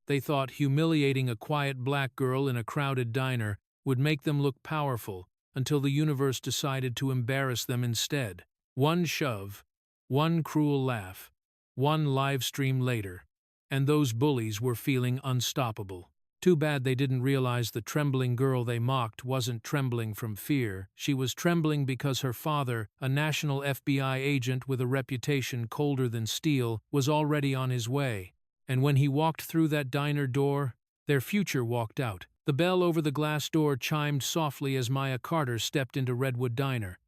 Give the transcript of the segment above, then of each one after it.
They thought humiliating a quiet black girl in a crowded diner would make them look powerful, until the universe decided to embarrass them instead. One shove, one cruel laugh, one live stream later, and those bullies were feeling unstoppable. Too bad they didn't realize the trembling girl they mocked wasn't trembling from fear. She was trembling because her father, a national FBI agent with a reputation colder than steel, was already on his way. And when he walked through that diner door, their future walked out. The bell over the glass door chimed softly as Maya Carter stepped into Redwood Diner,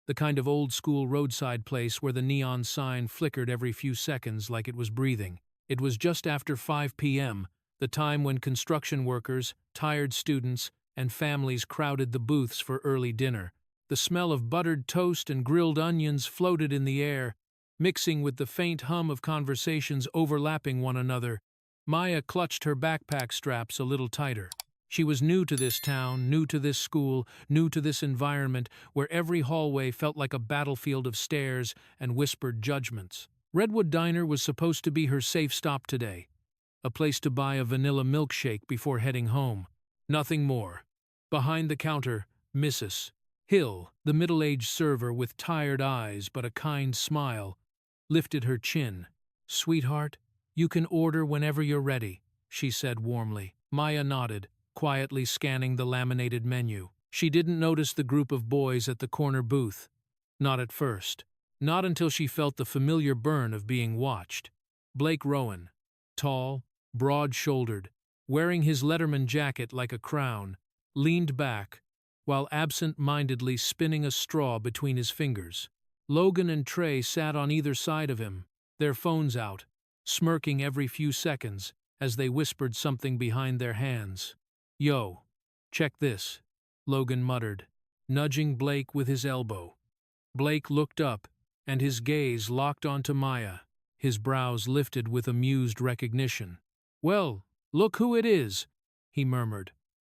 the kind of old-school roadside place where the neon sign flickered every few seconds like it was breathing. It was just after 5 p.m., the time when construction workers, tired students, and families crowded the booths for early dinner. The smell of buttered toast and grilled onions floated in the air, mixing with the faint hum of conversations overlapping one another. Maya clutched her backpack straps a little tighter. She was new to this town, new to this school, new to this environment where every hallway felt like a battlefield of stares and whispered judgments. Redwood Diner was supposed to be her safe stop today, a place to buy a vanilla milkshake before heading home. Nothing more. Behind the counter, Mrs. Hill, the middle-aged server with tired eyes but a kind smile, lifted her chin. "Sweetheart, you can order whenever you're ready," she said warmly. Maya nodded, quietly scanning the laminated menu. She didn't notice the group of boys at the corner booth. Not at first. Not until she felt the familiar burn of being watched. Blake Rowan, tall, broad-shouldered, wearing his Letterman jacket like a crown, leaned back, while absent-mindedly spinning a straw between his fingers. Logan and Trey sat on either side of him, their phones out, smirking every few seconds as they whispered something behind their hands. "Yo, check this," Logan muttered, nudging Blake with his elbow. Blake looked up, and his gaze locked onto Maya, his brows lifted with amused recognition. "Well, look who it is," he murmured.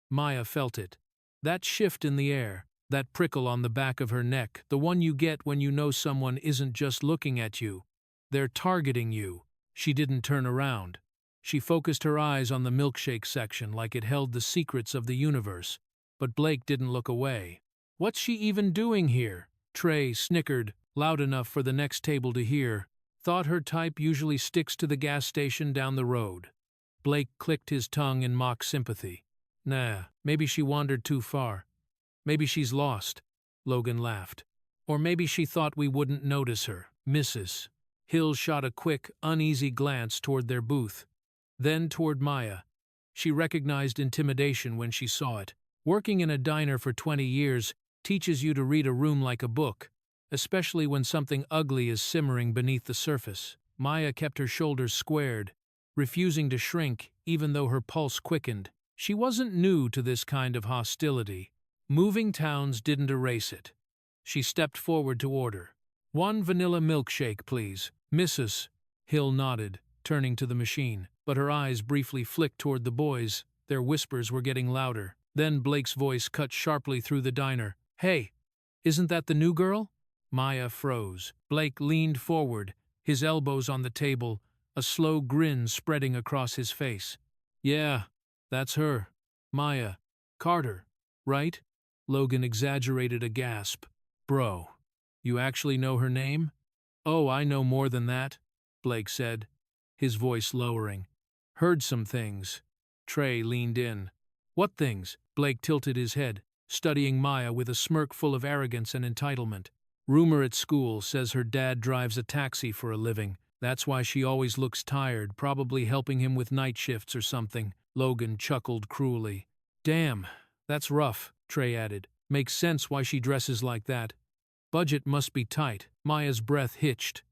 Maya felt it. That shift in the air, that prickle on the back of her neck, the one you get when you know someone isn't just looking at you. They're targeting you. She didn't turn around. She focused her eyes on the milkshake section like it held the secrets of the universe. But Blake didn't look away. "What's she even doing here?" Trey snickered, loud enough for the next table to hear. "Thought her type usually sticks to the gas station down the road." Blake clicked his tongue in mock sympathy. "Nah, maybe she wandered too far. Maybe she's lost," Logan laughed. "Or maybe she thought we wouldn't notice her." Mrs. Hill shot a quick, uneasy glance toward their booth, then toward Maya. She recognized intimidation when she saw it. Working in a diner for 20 years teaches you to read a room like a book, especially when something ugly is simmering beneath the surface. Maya kept her shoulders squared, refusing to shrink even though her pulse quickened. She wasn't new to this kind of hostility. Moving towns didn't erase it. She stepped forward to order. "One vanilla milkshake, please." "Mrs." Hill nodded, turning to the machine, but her eyes briefly flicked toward the boys. Their whispers were getting louder. Then Blake's voice cut sharply through the diner. "Hey, isn't that the new girl?" Maya froze. Blake leaned forward, his elbows on the table, a slow grin spreading across his face. "Yeah, that's her. Maya Carter, right?" Logan exaggerated a gasp. "Bro, you actually know her name?" "Oh, I know more than that," Blake said, his voice lowering. "Heard some things." Trey leaned in. "What things?" Blake tilted his head, studying Maya with a smirk full of arrogance and entitlement. "Rumor at school says her dad drives a taxi for a living. That's why she always looks tired, probably helping him with night shifts or something." Logan chuckled cruelly. "Damn, that's rough," Trey added. "Makes sense why she dresses like that. Budget must be tight." Maya's breath hitched,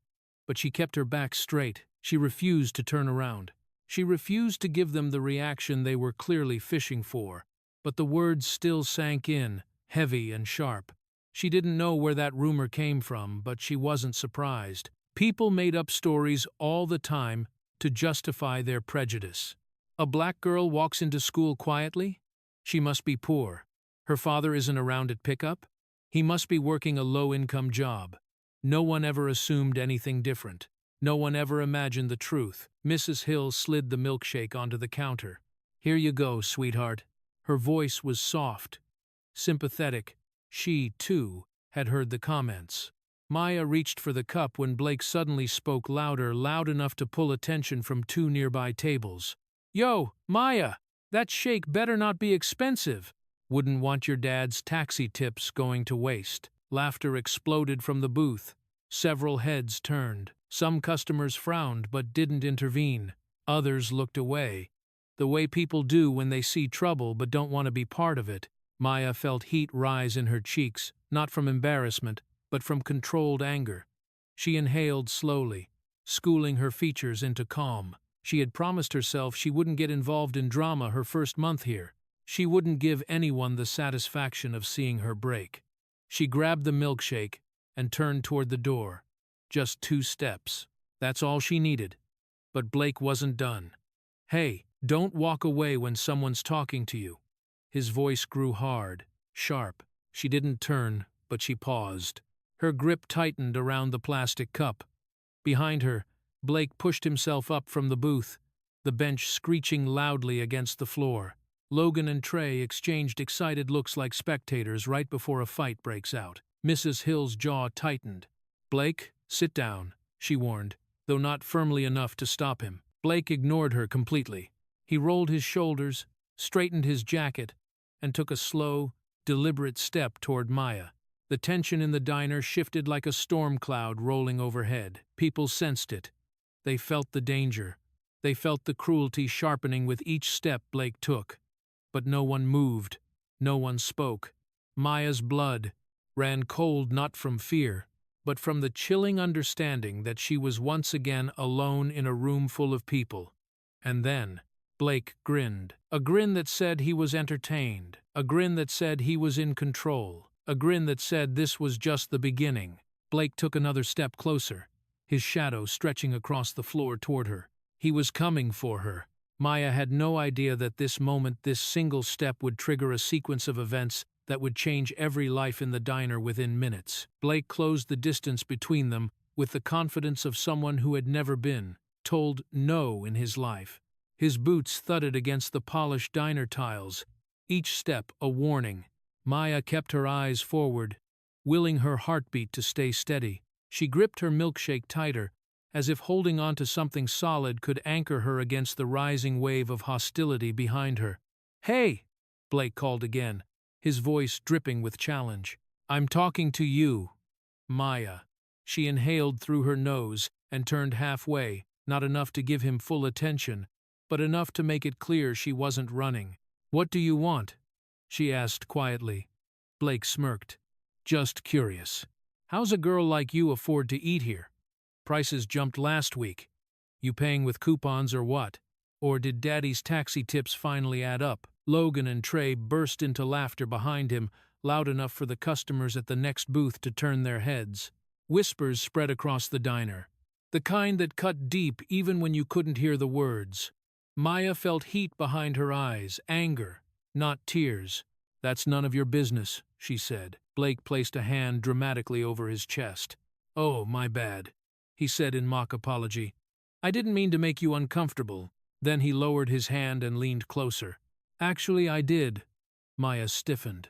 but she kept her back straight. She refused to turn around. She refused to give them the reaction they were clearly fishing for. But the words still sank in, heavy and sharp. She didn't know where that rumor came from, but she wasn't surprised. People made up stories all the time to justify their prejudice. A black girl walks into school quietly? She must be poor. Her father isn't around at pickup? He must be working a low-income job. No one ever assumed anything different. No one ever imagined the truth. Mrs. Hill slid the milkshake onto the counter. "Here you go, sweetheart." Her voice was soft, sympathetic. She, too, had heard the comments. Maya reached for the cup when Blake suddenly spoke louder, loud enough to pull attention from two nearby tables. "Yo, Maya, that shake better not be expensive. Wouldn't want your dad's taxi tips going to waste." Laughter exploded from the booth. Several heads turned. Some customers frowned but didn't intervene. Others looked away, the way people do when they see trouble but don't want to be part of it. Maya felt heat rise in her cheeks, not from embarrassment, but from controlled anger. She inhaled slowly, schooling her features into calm. She had promised herself she wouldn't get involved in drama her first month here. She wouldn't give anyone the satisfaction of seeing her break. She grabbed the milkshake and turned toward the door. Just 2 steps. That's all she needed. But Blake wasn't done. "Hey, don't walk away when someone's talking to you." His voice grew hard, sharp. She didn't turn, but she paused. Her grip tightened around the plastic cup. Behind her, Blake pushed himself up from the booth, the bench screeching loudly against the floor. Logan and Trey exchanged excited looks like spectators right before a fight breaks out. Mrs. Hill's jaw tightened. "Blake, sit down," she warned, though not firmly enough to stop him. Blake ignored her completely. He rolled his shoulders, straightened his jacket, and took a slow, deliberate step toward Maya. The tension in the diner shifted like a storm cloud rolling overhead. People sensed it. They felt the danger. They felt the cruelty sharpening with each step Blake took. But no one moved. No one spoke. Maya's blood ran cold not from fear, but from the chilling understanding that she was once again alone in a room full of people. And then Blake grinned. A grin that said he was entertained. A grin that said he was in control. A grin that said this was just the beginning. Blake took another step closer, his shadow stretching across the floor toward her. He was coming for her. Maya had no idea that this moment, this single step, would trigger a sequence of events that would change every life in the diner within minutes. Blake closed the distance between them with the confidence of someone who had never been told no in his life. His boots thudded against the polished diner tiles, each step a warning. Maya kept her eyes forward, willing her heartbeat to stay steady. She gripped her milkshake tighter, as if holding on to something solid could anchor her against the rising wave of hostility behind her. "Hey!" Blake called again, his voice dripping with challenge. "I'm talking to you, Maya." She inhaled through her nose and turned halfway, not enough to give him full attention, but enough to make it clear she wasn't running. "What do you want?" she asked quietly. Blake smirked. "Just curious. How's a girl like you afford to eat here? Prices jumped last week. You paying with coupons or what? Or did Daddy's taxi tips finally add up?" Logan and Trey burst into laughter behind him, loud enough for the customers at the next booth to turn their heads. Whispers spread across the diner, the kind that cut deep even when you couldn't hear the words. Maya felt heat behind her eyes, anger, not tears. "That's none of your business," she said. Blake placed a hand dramatically over his chest. "Oh, my bad," he said in mock apology. "I didn't mean to make you uncomfortable." Then he lowered his hand and leaned closer. "Actually, I did." Maya stiffened.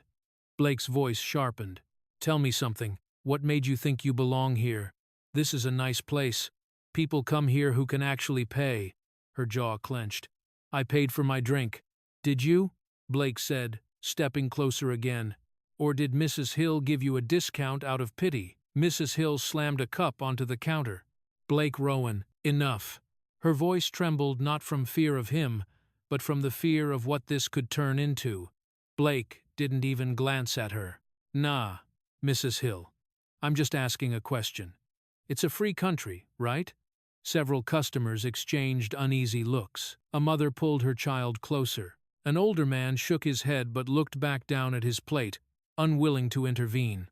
Blake's voice sharpened. "Tell me something. What made you think you belong here? This is a nice place. People come here who can actually pay." Her jaw clenched. "I paid for my drink." "Did you?" Blake said, stepping closer again. "Or did Mrs. Hill give you a discount out of pity?" Mrs. Hill slammed a cup onto the counter. "Blake Rowan, enough." Her voice trembled not from fear of him, but from the fear of what this could turn into. Blake didn't even glance at her. "Nah, Mrs. Hill. I'm just asking a question. It's a free country, right?" Several customers exchanged uneasy looks. A mother pulled her child closer. An older man shook his head but looked back down at his plate, unwilling to intervene.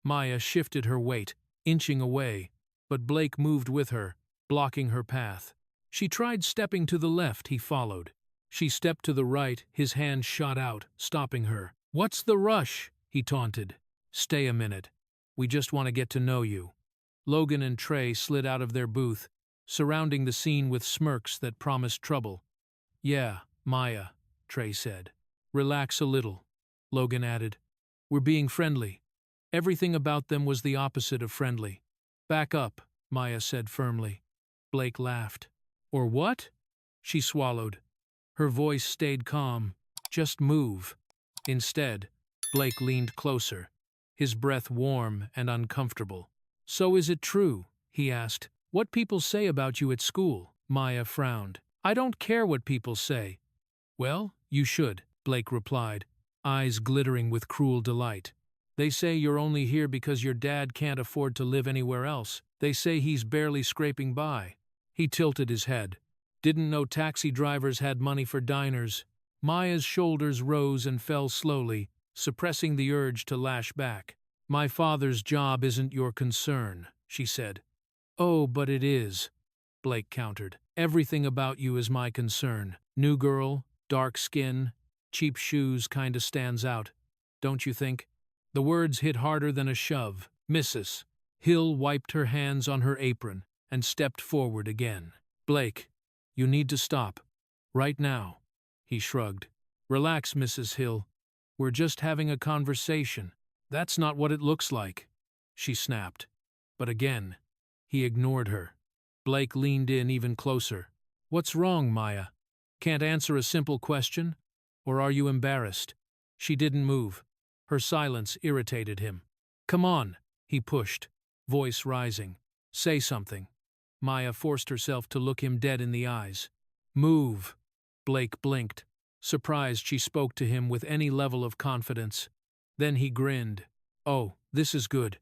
Maya shifted her weight, inching away, but Blake moved with her, blocking her path. She tried stepping to the left, he followed. She stepped to the right, his hand shot out, stopping her. "What's the rush?" he taunted. "Stay a minute. We just want to get to know you." Logan and Trey slid out of their booth, surrounding the scene with smirks that promised trouble. "Yeah, Maya," Trey said. "Relax a little," Logan added. "We're being friendly." Everything about them was the opposite of friendly. "Back up," Maya said firmly. Blake laughed. "Or what?" She swallowed. Her voice stayed calm. "Just move." Instead, Blake leaned closer, his breath warm and uncomfortable. "So is it true?" he asked. "What people say about you at school?" Maya frowned. "I don't care what people say." "Well, you should," Blake replied, eyes glittering with cruel delight. "They say you're only here because your dad can't afford to live anywhere else. They say he's barely scraping by." He tilted his head. "Didn't know taxi drivers had money for diners." Maya's shoulders rose and fell slowly, suppressing the urge to lash back. "My father's job isn't your concern," she said. "Oh, but it is," Blake countered. "Everything about you is my concern. New girl, dark skin, cheap shoes kinda stands out, don't you think?" The words hit harder than a shove. "Mrs. Hill wiped her hands on her apron and stepped forward again. "Blake, you need to stop. Right now." He shrugged. "Relax, Mrs. Hill. We're just having a conversation." "That's not what it looks like," she snapped. But again, he ignored her. Blake leaned in even closer. "What's wrong, Maya? Can't answer a simple question? Or are you embarrassed?" She didn't move. Her silence irritated him. "Come on," he pushed, voice rising. "Say something." Maya forced herself to look him dead in the eyes. "Move." Blake blinked, surprised she spoke to him with any level of confidence. Then he grinned. "Oh, this is good."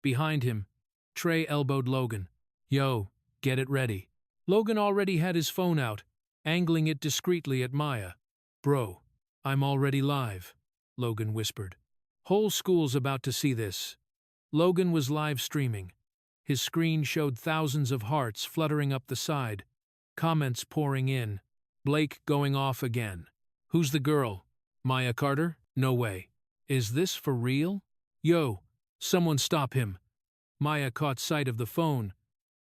Behind him, Trey elbowed Logan. "Yo, get it ready." Logan already had his phone out, angling it discreetly at Maya. "Bro, I'm already live," Logan whispered. "Whole school's about to see this." Logan was live streaming. His screen showed thousands of hearts fluttering up the side, comments pouring in. Blake going off again. "Who's the girl? Maya Carter? No way. Is this for real? Yo, someone stop him." Maya caught sight of the phone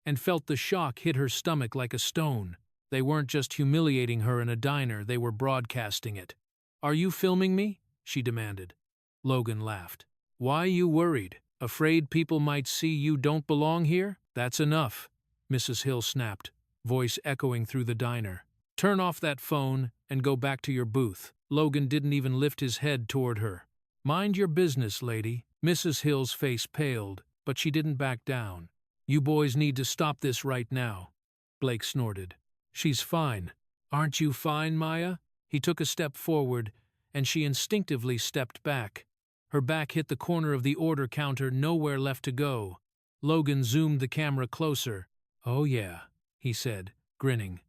and felt the shock hit her stomach like a stone. They weren't just humiliating her in a diner, they were broadcasting it. "Are you filming me?" she demanded. Logan laughed. "Why you worried? Afraid people might see you don't belong here? That's enough," Mrs. Hill snapped, voice echoing through the diner. "Turn off that phone and go back to your booth." Logan didn't even lift his head toward her. "Mind your business, lady." Mrs. Hill's face paled, but she didn't back down. "You boys need to stop this right now," Blake snorted. "She's fine." "Aren't you fine, Maya?" He took a step forward, and she instinctively stepped back. Her back hit the corner of the order counter, nowhere left to go. Logan zoomed the camera closer. "Oh yeah," he said, grinning.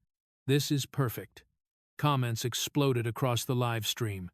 "This is perfect." Comments exploded across the live stream.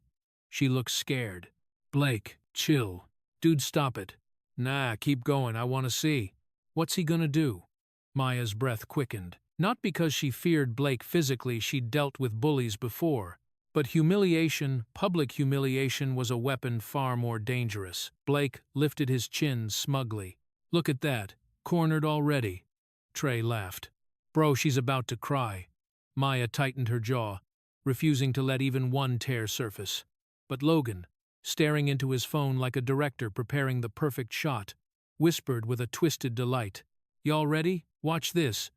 She looked scared. "Blake, chill. Dude, stop it." "Nah, keep going, I want to see." "What's he gonna do?" Maya's breath quickened. Not because she feared Blake physically, she'd dealt with bullies before. But humiliation, public humiliation, was a weapon far more dangerous. Blake lifted his chin smugly. "Look at that. Cornered already." Trey laughed. "Bro, she's about to cry." Maya tightened her jaw, refusing to let even one tear surface. But Logan, staring into his phone like a director preparing the perfect shot, whispered with a twisted delight. "Y'all ready? Watch this.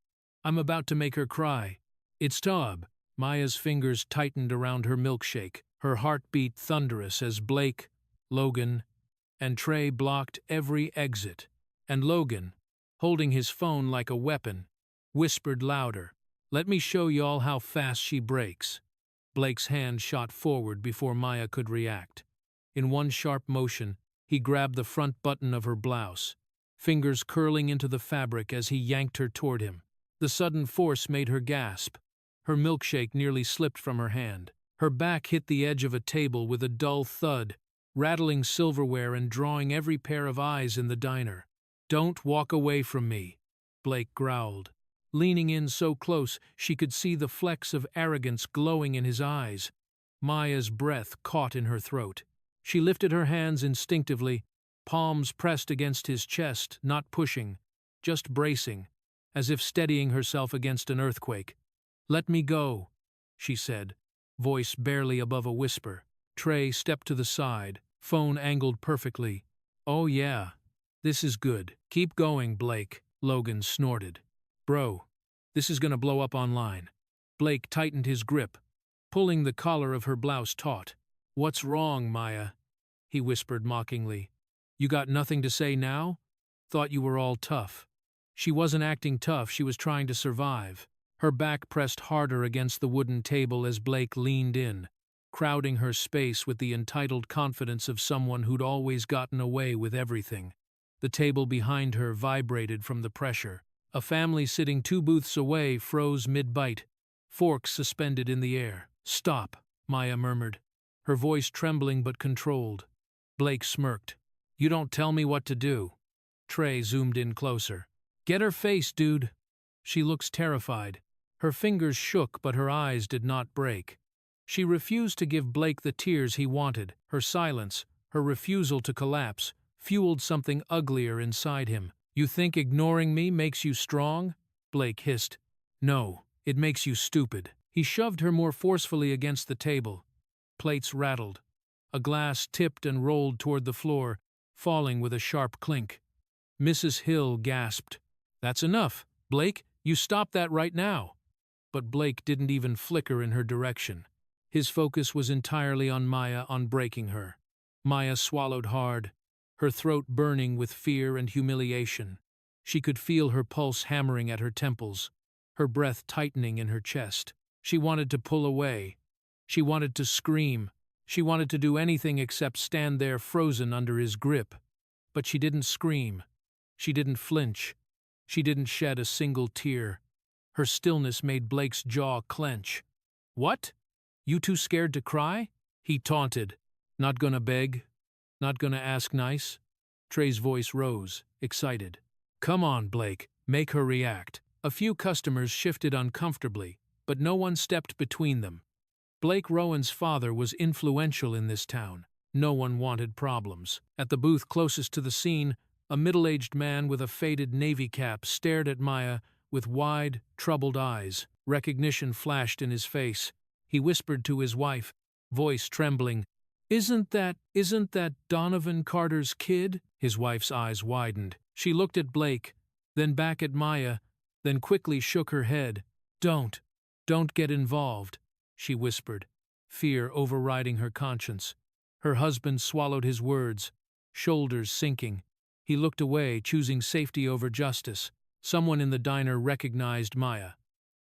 I'm about to make her cry. It's Tob." Maya's fingers tightened around her milkshake, her heart beat thunderous as Blake, Logan, and Trey blocked every exit. And Logan, holding his phone like a weapon, whispered louder, "Let me show y'all how fast she breaks." Blake's hand shot forward before Maya could react. In one sharp motion, he grabbed the front button of her blouse, fingers curling into the fabric as he yanked her toward him. The sudden force made her gasp. Her milkshake nearly slipped from her hand. Her back hit the edge of a table with a dull thud, rattling silverware and drawing every pair of eyes in the diner. "Don't walk away from me," Blake growled, leaning in so close she could see the flecks of arrogance glowing in his eyes. Maya's breath caught in her throat. She lifted her hands instinctively, palms pressed against his chest, not pushing, just bracing. as if steadying herself against an earthquake. "Let me go," she said, voice barely above a whisper. Trey stepped to the side, phone angled perfectly. "Oh yeah, this is good. Keep going, Blake," Logan snorted. "Bro, this is gonna blow up online." Blake tightened his grip, pulling the collar of her blouse taut. "What's wrong, Maya?" he whispered mockingly. "You got nothing to say now? Thought you were all tough." She wasn't acting tough, she was trying to survive. Her back pressed harder against the wooden table as Blake leaned in, crowding her space with the entitled confidence of someone who'd always gotten away with everything. The table behind her vibrated from the pressure. A family sitting 2 booths away froze mid-bite, forks suspended in the air. "Stop," Maya murmured, her voice trembling but controlled. Blake smirked. "You don't tell me what to do." Trey zoomed in closer. "Get her face, dude." She looks terrified. Her fingers shook, but her eyes did not break. She refused to give Blake the tears he wanted. Her silence, her refusal to collapse, fueled something uglier inside him. "You think ignoring me makes you strong?" Blake hissed. "No, it makes you stupid." He shoved her more forcefully against the table. Plates rattled. A glass tipped and rolled toward the floor, falling with a sharp clink. Mrs. Hill gasped. "That's enough. Blake, you stop that right now." But Blake didn't even flicker in her direction. His focus was entirely on Maya, on breaking her. Maya swallowed hard, her throat burning with fear and humiliation. She could feel her pulse hammering at her temples, her breath tightening in her chest. She wanted to pull away. She wanted to scream. She wanted to do anything except stand there frozen under his grip. But she didn't scream. She didn't flinch. She didn't shed a single tear. Her stillness made Blake's jaw clench. "What? You too scared to cry?" he taunted. "Not gonna beg? Not gonna ask nice?" Trey's voice rose, excited. "Come on, Blake, make her react." A few customers shifted uncomfortably, but no one stepped between them. Blake Rowan's father was influential in this town. No one wanted problems. At the booth closest to the scene, a middle-aged man with a faded navy cap stared at Maya with wide, troubled eyes. Recognition flashed in his face. He whispered to his wife, voice trembling, Isn't that Donovan Carter's kid?" His wife's eyes widened. She looked at Blake, then back at Maya, then quickly shook her head. Don't get involved," she whispered, fear overriding her conscience. Her husband swallowed his words, shoulders sinking. He looked away, choosing safety over justice. Someone in the diner recognized Maya,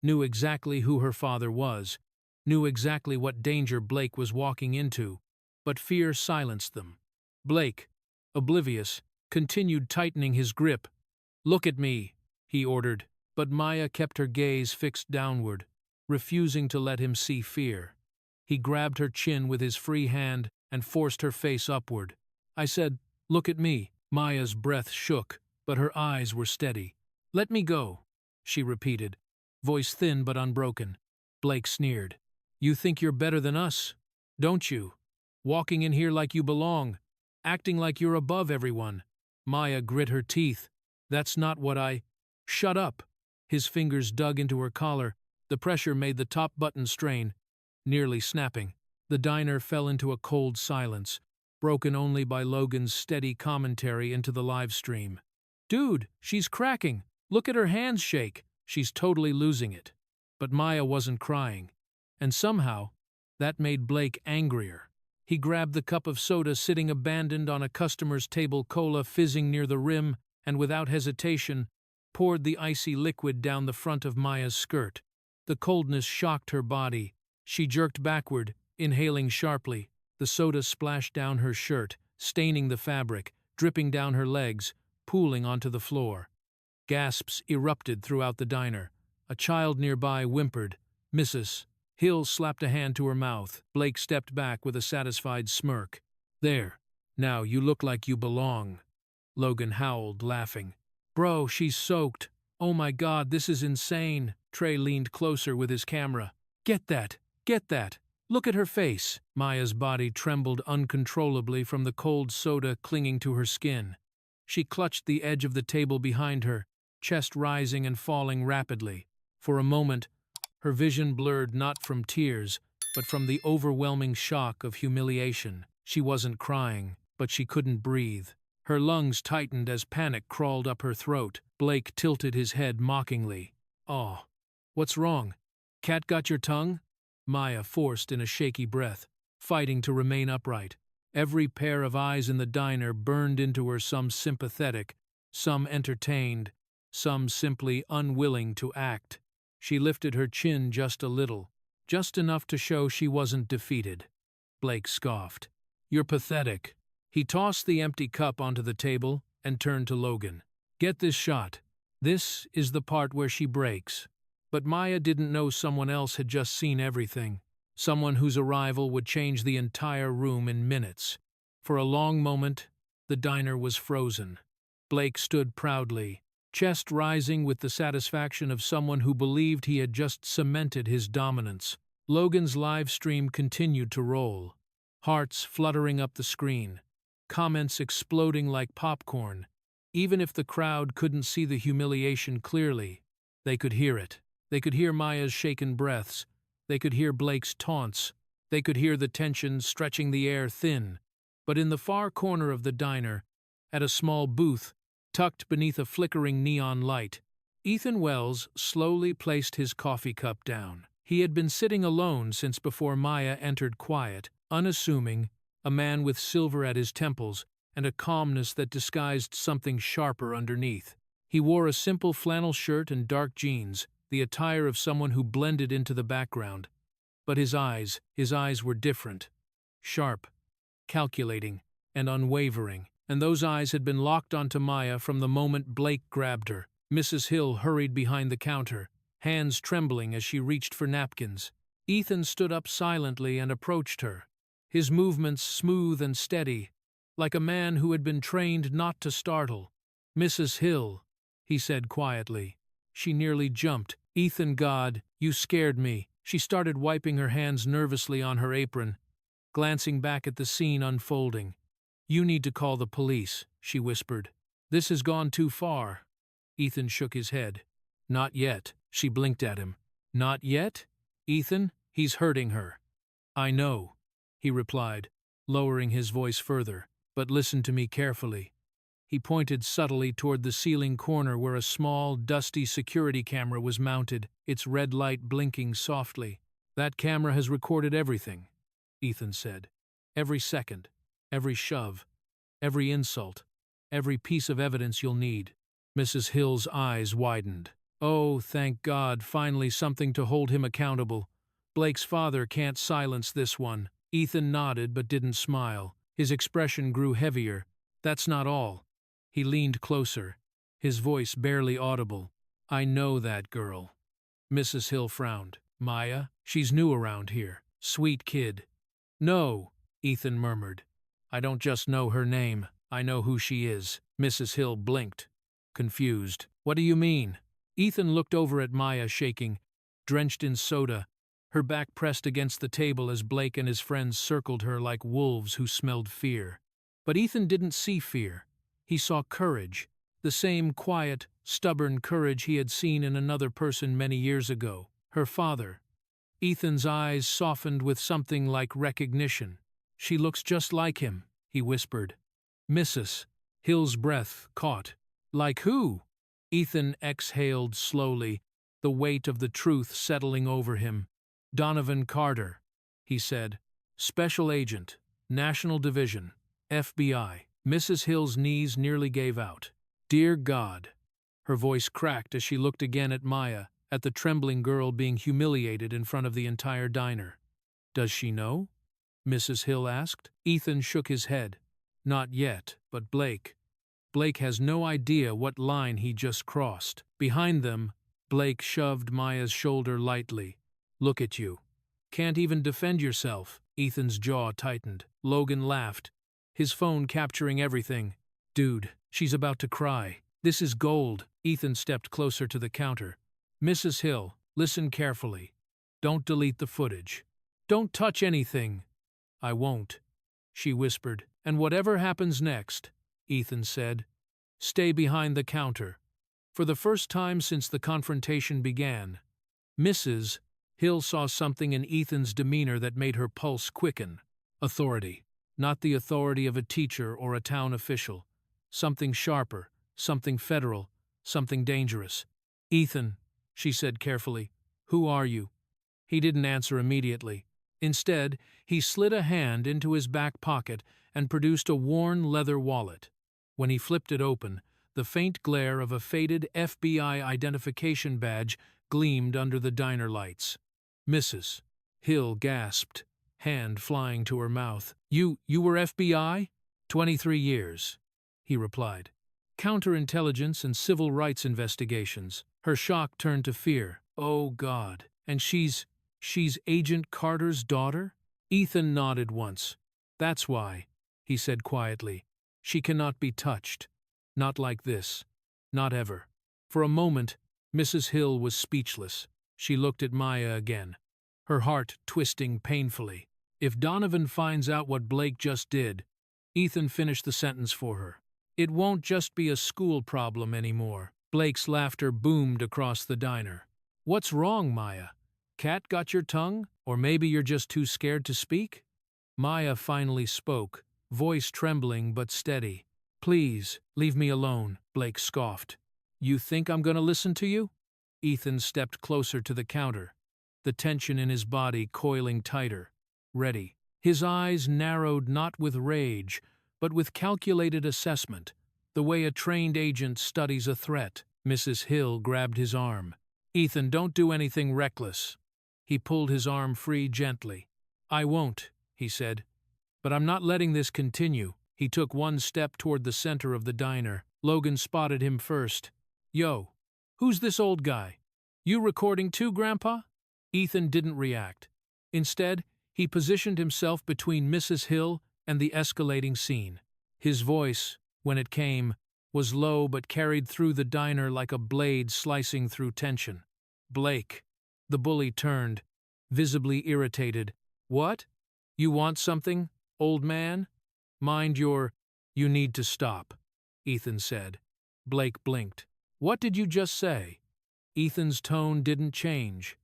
knew exactly who her father was, knew exactly what danger Blake was walking into, but fear silenced them. Blake, oblivious, continued tightening his grip. "Look at me," he ordered, but Maya kept her gaze fixed downward, refusing to let him see fear. He grabbed her chin with his free hand and forced her face upward. "I said, look at me." Maya's breath shook, but her eyes were steady. "Let me go," she repeated, voice thin but unbroken. Blake sneered. "You think you're better than us, don't you? Walking in here like you belong, acting like you're above everyone." Maya grit her teeth. "That's not what I—" "Shut up." His fingers dug into her collar. The pressure made the top button strain, nearly snapping. The diner fell into a cold silence, broken only by Logan's steady commentary into the live stream. "Dude, she's cracking. Look at her hands shake. She's totally losing it." But Maya wasn't crying. And somehow, that made Blake angrier. He grabbed the cup of soda sitting abandoned on a customer's table, cola fizzing near the rim, and without hesitation, poured the icy liquid down the front of Maya's skirt. The coldness shocked her body. She jerked backward, inhaling sharply. The soda splashed down her shirt, staining the fabric, dripping down her legs, pooling onto the floor. Gasps erupted throughout the diner. A child nearby whimpered. Mrs. Hill slapped a hand to her mouth. Blake stepped back with a satisfied smirk. "There. Now you look like you belong." Logan howled, laughing. "Bro, she's soaked. Oh my God, this is insane." Trey leaned closer with his camera. Get that. Look at her face." Maya's body trembled uncontrollably from the cold soda clinging to her skin. She clutched the edge of the table behind her, chest rising and falling rapidly. For a moment, her vision blurred not from tears, but from the overwhelming shock of humiliation. She wasn't crying, but she couldn't breathe. Her lungs tightened as panic crawled up her throat. Blake tilted his head mockingly. "Oh, what's wrong? Cat got your tongue?" Maya forced in a shaky breath, fighting to remain upright. Every pair of eyes in the diner burned into her, some sympathetic, some entertained, some simply unwilling to act. She lifted her chin just a little, just enough to show she wasn't defeated. Blake scoffed. "You're pathetic." He tossed the empty cup onto the table and turned to Logan. "Get this shot. This is the part where she breaks." But Maya didn't know someone else had just seen everything. Someone whose arrival would change the entire room in minutes. For a long moment, the diner was frozen. Blake stood proudly, chest rising with the satisfaction of someone who believed he had just cemented his dominance. Logan's live stream continued to roll, hearts fluttering up the screen, comments exploding like popcorn. Even if the crowd couldn't see the humiliation clearly, they could hear it. They could hear Maya's shaken breaths. They could hear Blake's taunts. They could hear the tension stretching the air thin. But in the far corner of the diner, at a small booth, tucked beneath a flickering neon light, Ethan Wells slowly placed his coffee cup down. He had been sitting alone since before Maya entered, quiet, unassuming, a man with silver at his temples and a calmness that disguised something sharper underneath. He wore a simple flannel shirt and dark jeans, the attire of someone who blended into the background. But his eyes were different. Sharp, calculating, and unwavering. And those eyes had been locked onto Maya from the moment Blake grabbed her. Mrs. Hill hurried behind the counter, hands trembling as she reached for napkins. Ethan stood up silently and approached her, his movements smooth and steady, like a man who had been trained not to startle. "Mrs. Hill," he said quietly. She nearly jumped. "Ethan, God, you scared me." She started wiping her hands nervously on her apron, glancing back at the scene unfolding. "You need to call the police," she whispered. "This has gone too far." Ethan shook his head. "Not yet." She blinked at him. "Not yet? Ethan, he's hurting her." "I know," he replied, lowering his voice further. "But listen to me carefully." He pointed subtly toward the ceiling corner where a small, dusty security camera was mounted, its red light blinking softly. "That camera has recorded everything," Ethan said. "Every second, every shove, every insult, every piece of evidence you'll need." Mrs. Hill's eyes widened. "Oh, thank God, finally something to hold him accountable. Blake's father can't silence this one." Ethan nodded but didn't smile. His expression grew heavier. "That's not all." He leaned closer, his voice barely audible. "I know that girl." Mrs. Hill frowned. "Maya? She's new around here. Sweet kid." "No," Ethan murmured. "I don't just know her name. I know who she is." Mrs. Hill blinked, confused. "What do you mean?" Ethan looked over at Maya, shaking, drenched in soda, her back pressed against the table as Blake and his friends circled her like wolves who smelled fear. But Ethan didn't see fear. He saw courage, the same quiet, stubborn courage he had seen in another person many years ago, her father. Ethan's eyes softened with something like recognition. "She looks just like him," he whispered. "Mrs. Hill's breath caught. "Like who?" Ethan exhaled slowly, the weight of the truth settling over him. "Donovan Carter," he said. "Special Agent, National Division, FBI." Mrs. Hill's knees nearly gave out. "Dear God." Her voice cracked as she looked again at Maya, at the trembling girl being humiliated in front of the entire diner. "Does she know?" Mrs. Hill asked. Ethan shook his head. "Not yet, but Blake has no idea what line he just crossed." Behind them, Blake shoved Maya's shoulder lightly. "Look at you. Can't even defend yourself." Ethan's jaw tightened. Logan laughed, his phone capturing everything. "Dude, she's about to cry. This is gold." Ethan stepped closer to the counter. "Mrs. Hill, listen carefully. Don't delete the footage. Don't touch anything." "I won't," she whispered. "And whatever happens next," Ethan said, "stay behind the counter. For the first time since the confrontation began, Mrs. Hill saw something in Ethan's demeanor that made her pulse quicken. Authority. Not the authority of a teacher or a town official. Something sharper, something federal, something dangerous. "Ethan," she said carefully, "who are you?" He didn't answer immediately. Instead, he slid a hand into his back pocket and produced a worn leather wallet. When he flipped it open, the faint glare of a faded FBI identification badge gleamed under the diner lights. "Mrs. Hill gasped, hand flying to her mouth. You were FBI?" "23 years," he replied. "Counterintelligence and civil rights investigations." Her shock turned to fear. "Oh, God. And she's Agent Carter's daughter?" Ethan nodded once. "That's why," he said quietly. "She cannot be touched. Not like this. Not ever." For a moment, Mrs. Hill was speechless. She looked at Maya again, her heart twisting painfully. "If Donovan finds out what Blake just did," Ethan finished the sentence for her, "it won't just be a school problem anymore." Blake's laughter boomed across the diner. "What's wrong, Maya? Cat got your tongue? Or maybe you're just too scared to speak?" Maya finally spoke, voice trembling but steady. "Please, leave me alone," Blake scoffed. "You think I'm going to listen to you?" Ethan stepped closer to the counter, the tension in his body coiling tighter. Ready. His eyes narrowed not with rage, but with calculated assessment, the way a trained agent studies a threat. Mrs. Hill grabbed his arm. "Ethan, don't do anything reckless." He pulled his arm free gently. "I won't," he said. "But I'm not letting this continue." He took one step toward the center of the diner. Logan spotted him first. "Yo, who's this old guy? You recording too, Grandpa?" Ethan didn't react. Instead, he positioned himself between Mrs. Hill and the escalating scene. His voice, when it came, was low but carried through the diner like a blade slicing through tension. "Blake." The bully turned, visibly irritated. "What? You want something, old man?" You need to stop," Ethan said. Blake blinked. "What did you just say?" Ethan's tone didn't change.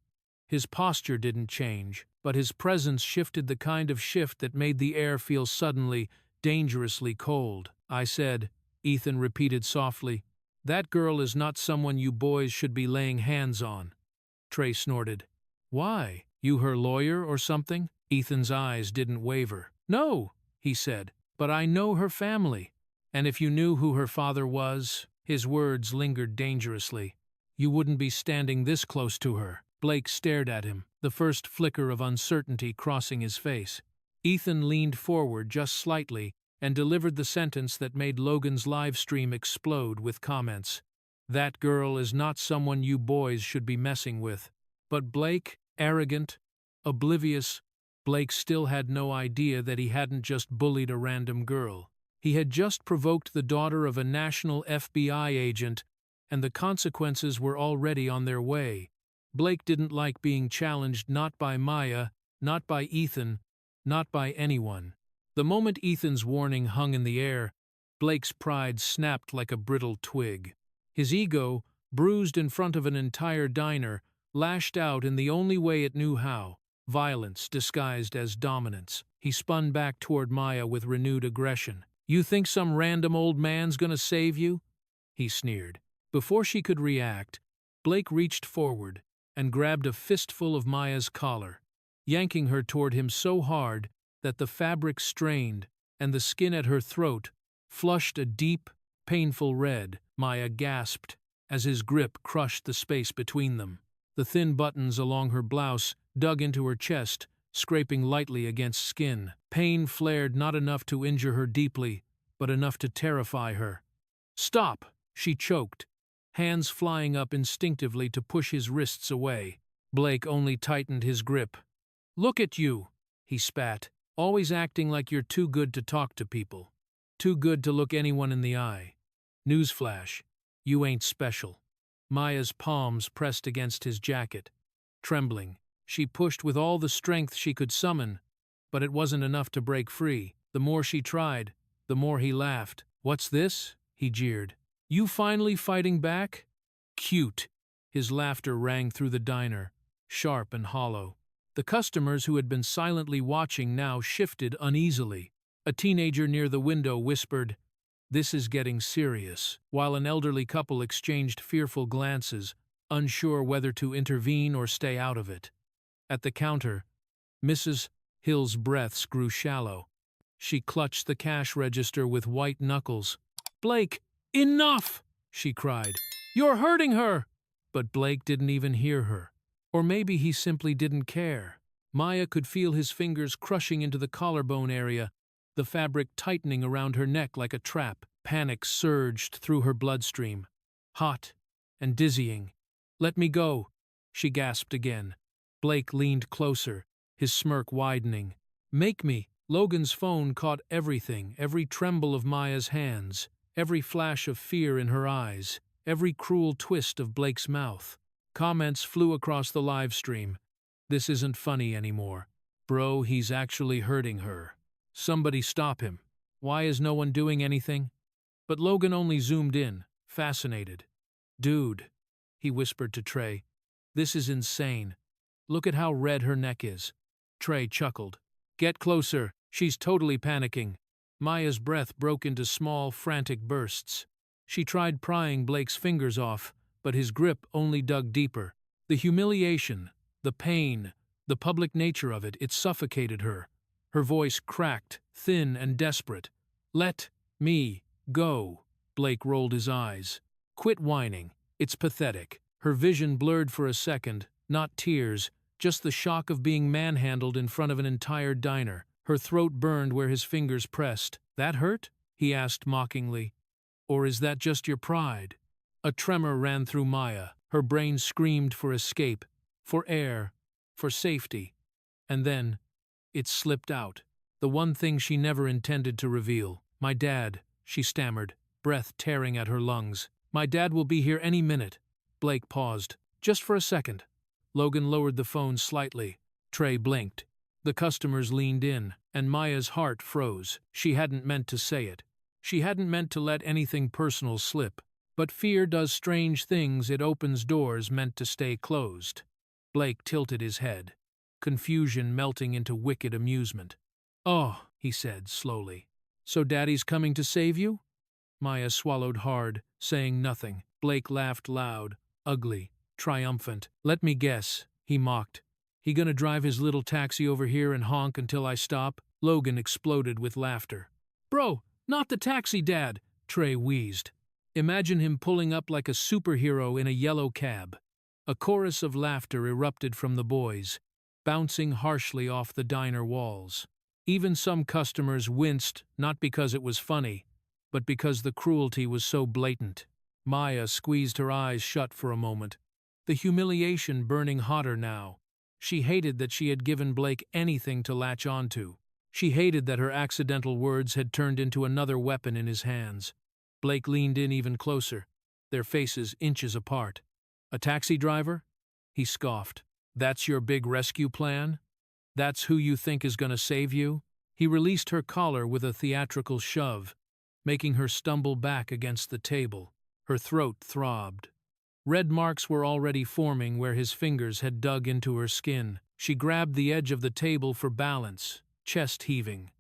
His posture didn't change, but his presence shifted, the kind of shift that made the air feel suddenly, dangerously cold. "I said," Ethan repeated softly, "that girl is not someone you boys should be laying hands on." Trey snorted. "Why? You her lawyer or something?" Ethan's eyes didn't waver. "No," he said, "but I know her family. And if you knew who her father was," his words lingered dangerously, "you wouldn't be standing this close to her." Blake stared at him, the first flicker of uncertainty crossing his face. Ethan leaned forward just slightly and delivered the sentence that made Logan's live stream explode with comments. "That girl is not someone you boys should be messing with." But Blake, arrogant, oblivious, Blake still had no idea that he hadn't just bullied a random girl. He had just provoked the daughter of a national FBI agent, and the consequences were already on their way. Blake didn't like being challenged, not by Maya, not by Ethan, not by anyone. The moment Ethan's warning hung in the air, Blake's pride snapped like a brittle twig. His ego, bruised in front of an entire diner, lashed out in the only way it knew how, violence disguised as dominance. He spun back toward Maya with renewed aggression. "You think some random old man's gonna save you?" he sneered. Before she could react, Blake reached forward and grabbed a fistful of Maya's collar, yanking her toward him so hard that the fabric strained and the skin at her throat flushed a deep, painful red. Maya gasped as his grip crushed the space between them. The thin buttons along her blouse dug into her chest, scraping lightly against skin. Pain flared, not enough to injure her deeply, but enough to terrify her. "Stop!" she choked, hands flying up instinctively to push his wrists away. Blake only tightened his grip. "Look at you," he spat, "always acting like you're too good to talk to people. Too good to look anyone in the eye. Newsflash, you ain't special." Maya's palms pressed against his jacket. Trembling, she pushed with all the strength she could summon, but it wasn't enough to break free. The more she tried, the more he laughed. "What's this?" he jeered. "You finally fighting back?" Cute. His laughter rang through the diner, sharp and hollow. The customers who had been silently watching now shifted uneasily. A teenager near the window whispered, "This is getting serious," while an elderly couple exchanged fearful glances, unsure whether to intervene or stay out of it. At the counter, Mrs. Hill's breaths grew shallow. She clutched the cash register with white knuckles. "Blake, enough!" she cried. "You're hurting her!" But Blake didn't even hear her. Or maybe he simply didn't care. Maya could feel his fingers crushing into the collarbone area, the fabric tightening around her neck like a trap. Panic surged through her bloodstream. Hot and dizzying. "Let me go," she gasped again. Blake leaned closer, his smirk widening. "Make me." Logan's phone caught everything, every tremble of Maya's hands, every flash of fear in her eyes, every cruel twist of Blake's mouth. Comments flew across the live stream. "This isn't funny anymore. Bro, he's actually hurting her. Somebody stop him. Why is no one doing anything?" But Logan only zoomed in, fascinated. "Dude," he whispered to Trey, "this is insane. Look at how red her neck is." Trey chuckled. "Get closer. She's totally panicking." Maya's breath broke into small, frantic bursts. She tried prying Blake's fingers off, but his grip only dug deeper. The humiliation, the pain, the public nature of it suffocated her. Her voice cracked, thin and desperate. "Let me go." Blake rolled his eyes. "Quit whining. It's pathetic." Her vision blurred for a second, not tears, just the shock of being manhandled in front of an entire diner. Her throat burned where his fingers pressed. "That hurt?" he asked mockingly. "Or is that just your pride?" A tremor ran through Maya. Her brain screamed for escape, for air, for safety. And then, it slipped out. The one thing she never intended to reveal. "My dad," she stammered, breath tearing at her lungs. "My dad will be here any minute." Blake paused. "Just for a second." Logan lowered the phone slightly. Trey blinked. The customers leaned in, and Maya's heart froze. She hadn't meant to say it. She hadn't meant to let anything personal slip. But fear does strange things. It opens doors meant to stay closed. Blake tilted his head, confusion melting into wicked amusement. "Oh," he said slowly. "So Daddy's coming to save you?" Maya swallowed hard, saying nothing. Blake laughed loud, ugly, triumphant. "Let me guess," he mocked. "He gonna drive his little taxi over here and honk until I stop?" Logan exploded with laughter. "Bro, not the taxi, Dad," Trey wheezed. Imagine him pulling up like a superhero in a yellow cab. A chorus of laughter erupted from the boys, bouncing harshly off the diner walls. Even some customers winced, not because it was funny, but because the cruelty was so blatant. Maya squeezed her eyes shut for a moment, the humiliation burning hotter now. She hated that she had given Blake anything to latch onto. She hated that her accidental words had turned into another weapon in his hands. Blake leaned in even closer, their faces inches apart. "A taxi driver?" he scoffed. "That's your big rescue plan? That's who you think is gonna save you?" He released her collar with a theatrical shove, making her stumble back against the table. Her throat throbbed. Red marks were already forming where his fingers had dug into her skin. She grabbed the edge of the table for balance, chest heaving.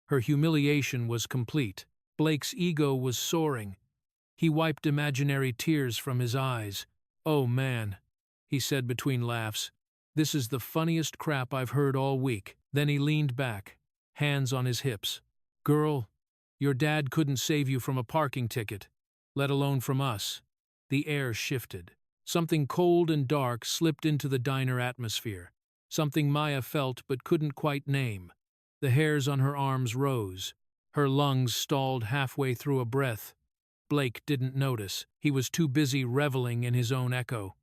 Her humiliation was complete. Blake's ego was soaring. He wiped imaginary tears from his eyes. "Oh man," he said between laughs. "This is the funniest crap I've heard all week." Then he leaned back, hands on his hips. "Girl, your dad couldn't save you from a parking ticket, let alone from us." The air shifted. Something cold and dark slipped into the diner atmosphere. Something Maya felt but couldn't quite name. The hairs on her arms rose. Her lungs stalled halfway through a breath. Blake didn't notice. He was too busy reveling in his own echo.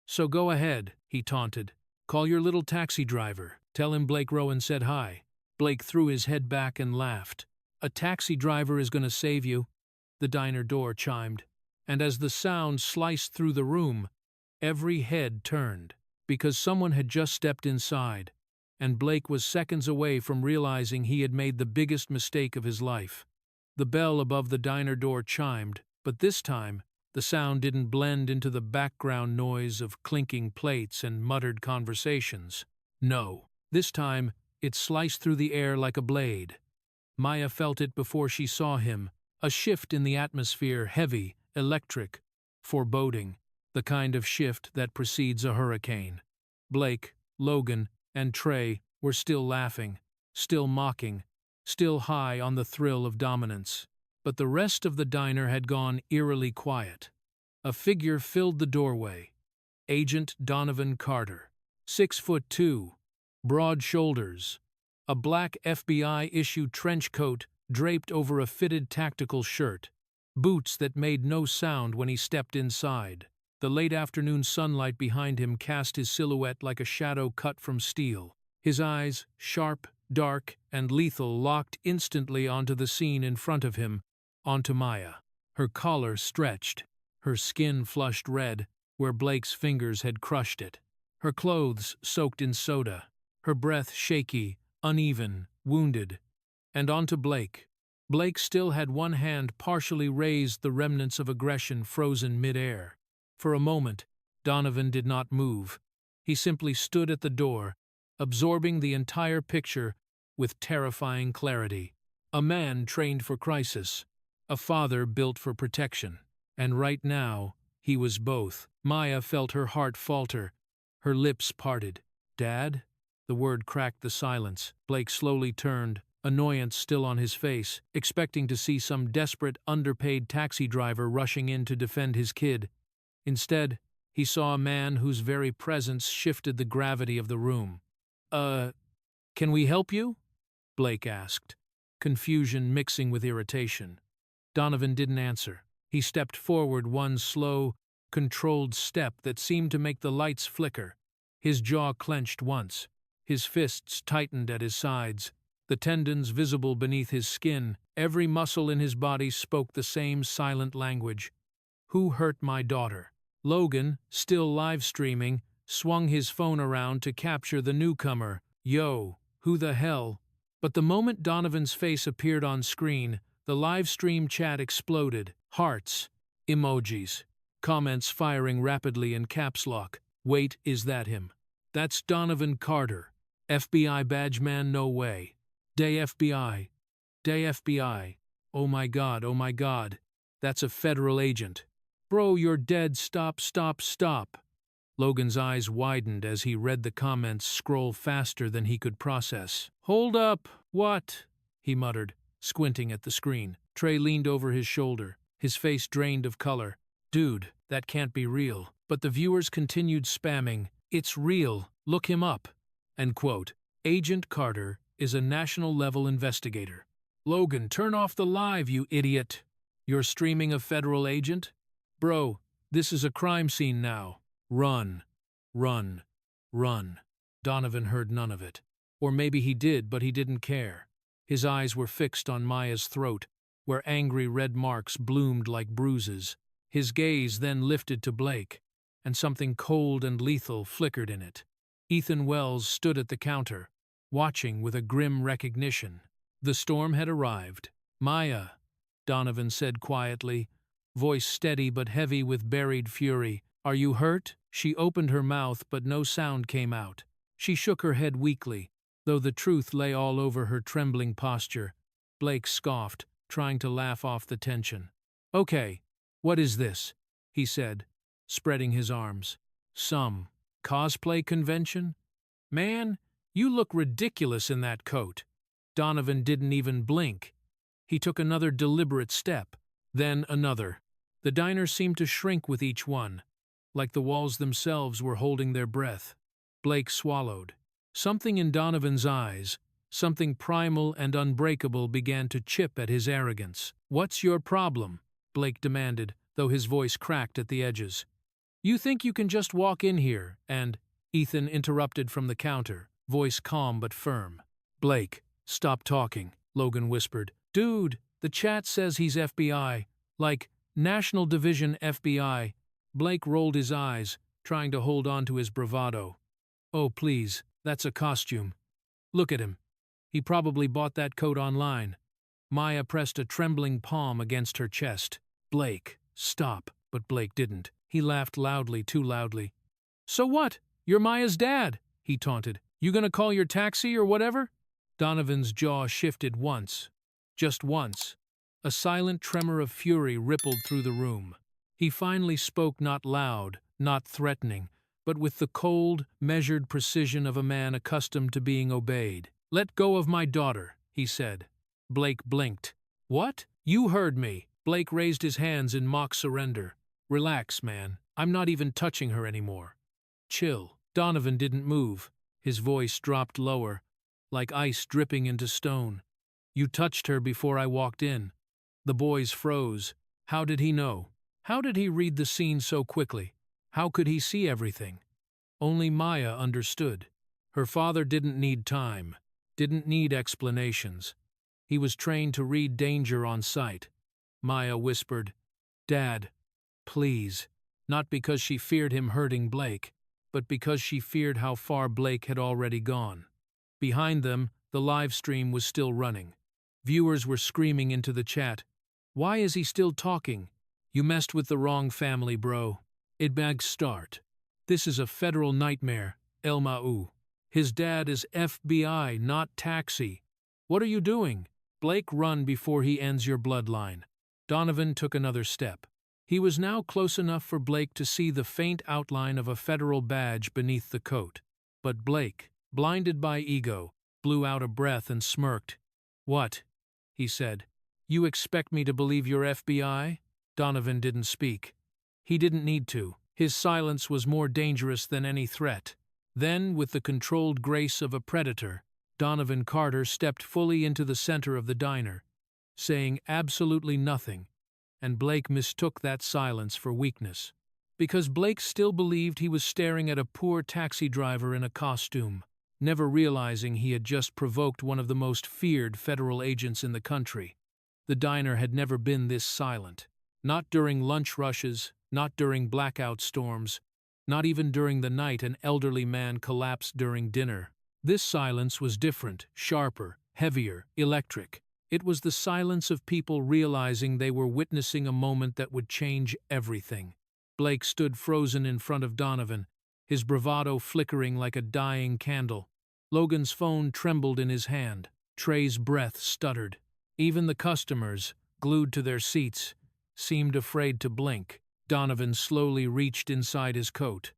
"So go ahead," he taunted. "Call your little taxi driver. Tell him Blake Rowan said hi." Blake threw his head back and laughed. "A taxi driver is going to save you." The diner door chimed, and as the sound sliced through the room, every head turned, because someone had just stepped inside, and Blake was seconds away from realizing he had made the biggest mistake of his life. The bell above the diner door chimed, but this time, The sound didn't blend into the background noise of clinking plates and muttered conversations. No, this time it sliced through the air like a blade. Maya felt it before she saw him, a shift in the atmosphere, heavy, electric, foreboding, the kind of shift that precedes a hurricane. Blake, Logan, and Trey were still laughing, still mocking, still high on the thrill of dominance. But the rest of the diner had gone eerily quiet. A figure filled the doorway. Agent Donovan Carter, 6'2", broad shoulders, a black FBI-issue trench coat draped over a fitted tactical shirt, boots that made no sound when he stepped inside. The late afternoon sunlight behind him cast his silhouette like a shadow cut from steel. His eyes, sharp, dark, and lethal, locked instantly onto the scene in front of him, onto Maya. Her collar stretched, her skin flushed red where Blake's fingers had crushed it. Her clothes soaked in soda, her breath shaky, uneven, wounded. And onto Blake. Blake still had one hand partially raised, the remnants of aggression frozen mid-air. For a moment, Donovan did not move. He simply stood at the door, absorbing the entire picture with terrifying clarity. A man trained for crisis, a father built for protection. And right now, he was both. Maya felt her heart falter, her lips parted. "Dad?" The word cracked the silence. Blake slowly turned, annoyance still on his face, expecting to see some desperate, underpaid taxi driver rushing in to defend his kid. Instead, he saw a man whose very presence shifted the gravity of the room. Can we help you?" Blake asked, confusion mixing with irritation. Donovan didn't answer. He stepped forward, one slow, controlled step that seemed to make the lights flicker. His jaw clenched once. His fists tightened at his sides, the tendons visible beneath his skin. Every muscle in his body spoke the same silent language. "Who hurt my daughter?" Logan, still live-streaming, swung his phone around to capture the newcomer. "Yo, who the hell?" But the moment Donovan's face appeared on screen, the live-stream chat exploded. Hearts, emojis, comments firing rapidly in caps lock. "Wait, is that him? That's Donovan Carter. FBI badge man, no way. Day FBI. Day FBI. Oh my God, that's a federal agent. Bro, you're dead, stop. Logan's eyes widened as he read the comments scroll faster than he could process. "Hold up, what?" he muttered, squinting at the screen. Trey leaned over his shoulder, his face drained of color. "Dude, that can't be real." But the viewers continued spamming. "It's real, look him up." And quote, "Agent Carter is a national-level investigator." "Logan, turn off the live, you idiot. You're streaming a federal agent? Bro, this is a crime scene now. Run. Donovan heard none of it. Or maybe he did, but he didn't care. His eyes were fixed on Maya's throat, where angry red marks bloomed like bruises. His gaze then lifted to Blake, and something cold and lethal flickered in it. Ethan Wells stood at the counter, watching with a grim recognition. The storm had arrived. "Maya," Donovan said quietly, voice steady but heavy with buried fury. "Are you hurt?" She opened her mouth, but no sound came out. She shook her head weakly, though the truth lay all over her trembling posture. Blake scoffed, trying to laugh off the tension. "Okay, what is this?" he said, spreading his arms. "Some cosplay convention? Man, you look ridiculous in that coat." Donovan didn't even blink. He took another deliberate step, then another. The diner seemed to shrink with each one, like the walls themselves were holding their breath. Blake swallowed. Something in Donovan's eyes, something primal and unbreakable, began to chip at his arrogance. "What's your problem?" Blake demanded, though his voice cracked at the edges. "You think you can just walk in here and—" Ethan interrupted from the counter, voice calm but firm. "Blake, stop talking," Logan whispered. "Dude, the chat says he's FBI, like National Division FBI." Blake rolled his eyes, trying to hold on to his bravado. "Oh, please, that's a costume. Look at him. He probably bought that coat online." Maya pressed a trembling palm against her chest. "Blake, stop." But but Blake didn't. He laughed loudly, too loudly. "So what? You're Maya's dad," he taunted. "You gonna call your taxi or whatever?" Donovan's jaw shifted once. Just once. A silent tremor of fury rippled through the room. He finally spoke, not loud, not threatening, but with the cold, measured precision of a man accustomed to being obeyed. "Let go of my daughter," he said. Blake blinked. "What? You heard me." Blake raised his hands in mock surrender. "Relax, man. I'm not even touching her anymore. Chill." Donovan didn't move. His voice dropped lower, like ice dripping into stone. "You touched her before I walked in." The boys froze. How did he know? How did he read the scene so quickly? How could he see everything? Only Maya understood. Her father didn't need time, didn't need explanations. He was trained to read danger on sight. Maya whispered, "Dad, please," not because she feared him hurting Blake, but because she feared how far Blake had already gone. Behind them, the live stream was still running. Viewers were screaming into the chat, "Why is he still talking? You messed with the wrong family, bro. It bags start. This is a federal nightmare, El Ma'u. His dad is FBI, not taxi. What are you doing? Blake, run before he ends your bloodline." Donovan took another step. He was now close enough for Blake to see the faint outline of a federal badge beneath the coat. But Blake, blinded by ego, blew out a breath and smirked. "What?" he said. "You expect me to believe you're FBI?" Donovan didn't speak. He didn't need to. His silence was more dangerous than any threat. Then, with the controlled grace of a predator, Donovan Carter stepped fully into the center of the diner, saying absolutely nothing, and Blake mistook that silence for weakness. Because Blake still believed he was staring at a poor taxi driver in a costume, never realizing he had just provoked one of the most feared federal agents in the country. The diner had never been this silent. Not during lunch rushes, not during blackout storms, not even during the night an elderly man collapsed during dinner. This silence was different, sharper, heavier, electric. It was the silence of people realizing they were witnessing a moment that would change everything. Blake stood frozen in front of Donovan, his bravado flickering like a dying candle. Logan's phone trembled in his hand. Trey's breath stuttered. Even the customers, glued to their seats, seemed afraid to blink. Donovan slowly reached inside his coat.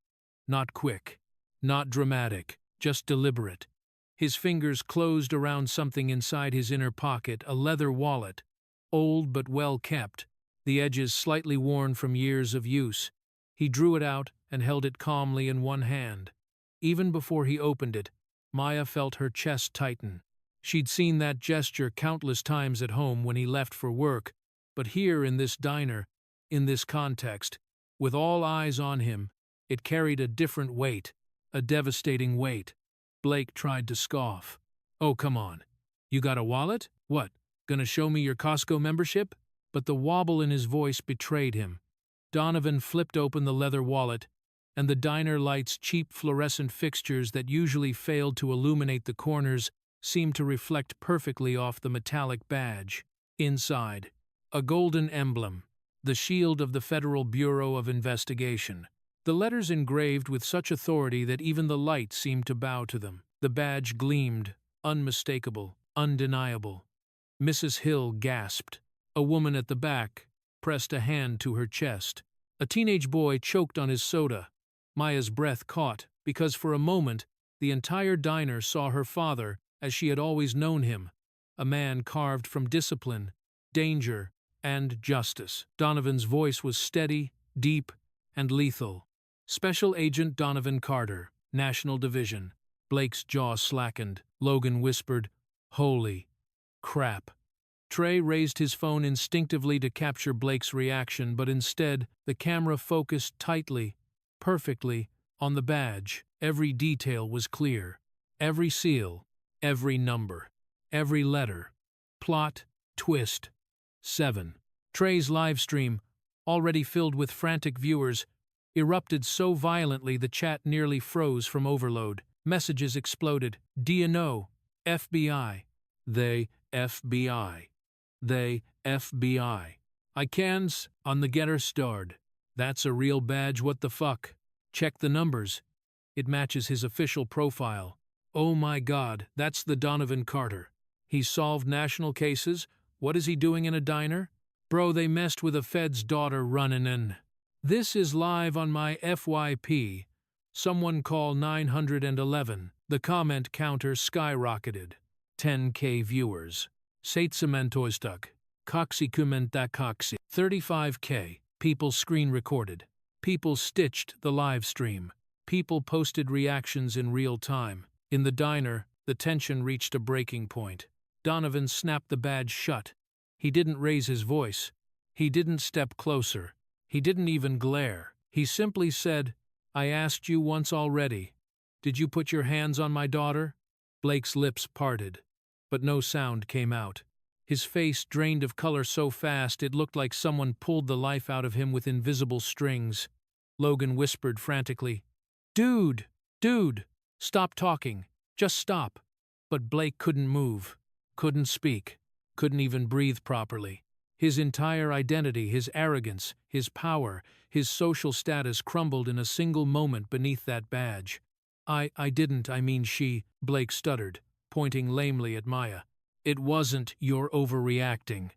Not quick, not dramatic, just deliberate. His fingers closed around something inside his inner pocket, a leather wallet, old but well kept, the edges slightly worn from years of use. He drew it out and held it calmly in one hand. Even before he opened it, Maya felt her chest tighten. She'd seen that gesture countless times at home when he left for work, but here in this diner, in this context, with all eyes on him, it carried a different weight, a devastating weight. Blake tried to scoff. "Oh, come on. You got a wallet? What, gonna show me your Costco membership?" But the wobble in his voice betrayed him. Donovan flipped open the leather wallet, and the diner light's cheap fluorescent fixtures that usually failed to illuminate the corners seemed to reflect perfectly off the metallic badge. Inside, a golden emblem, the shield of the Federal Bureau of Investigation. The letters engraved with such authority that even the light seemed to bow to them. The badge gleamed, unmistakable, undeniable. Mrs. Hill gasped. A woman at the back pressed a hand to her chest. A teenage boy choked on his soda. Maya's breath caught, because for a moment, the entire diner saw her father as she had always known him, a man carved from discipline, danger, and justice. Donovan's voice was steady, deep, and lethal. "Special Agent Donovan Carter, National Division." Blake's jaw slackened. Logan whispered, "Holy crap." Trey raised his phone instinctively to capture Blake's reaction, but instead, the camera focused tightly, perfectly, on the badge. Every detail was clear. Every seal, every number, every letter. Plot, twist. 7. Trey's live stream, already filled with frantic viewers, erupted so violently the chat nearly froze from overload. Messages exploded. "Do you know? FBI. They FBI. They FBI. I cans on the getter starred. That's a real badge, what the fuck? Check the numbers. It matches his official profile. Oh my god, that's the Donovan Carter. He's solved national cases. What is he doing in a diner? Bro, they messed with a Fed's daughter running in. This is live on my FYP. Someone call 911. The comment counter skyrocketed. 10K viewers. Seitsementoistuk. Coxy 35K. People screen recorded. People stitched the live stream. People posted reactions in real time. In the diner, the tension reached a breaking point. Donovan snapped the badge shut. He didn't raise his voice. He didn't step closer. He didn't even glare. He simply said, "I asked you once already. Did you put your hands on my daughter?" Blake's lips parted, but no sound came out. His face drained of color so fast it looked like someone pulled the life out of him with invisible strings. Logan whispered frantically, Dude, stop talking. Just stop." But Blake couldn't move, couldn't speak, couldn't even breathe properly. His entire identity, his arrogance, his power, his social status crumbled in a single moment beneath that badge. I mean she, Blake stuttered, pointing lamely at Maya. "It wasn't you're overreacting."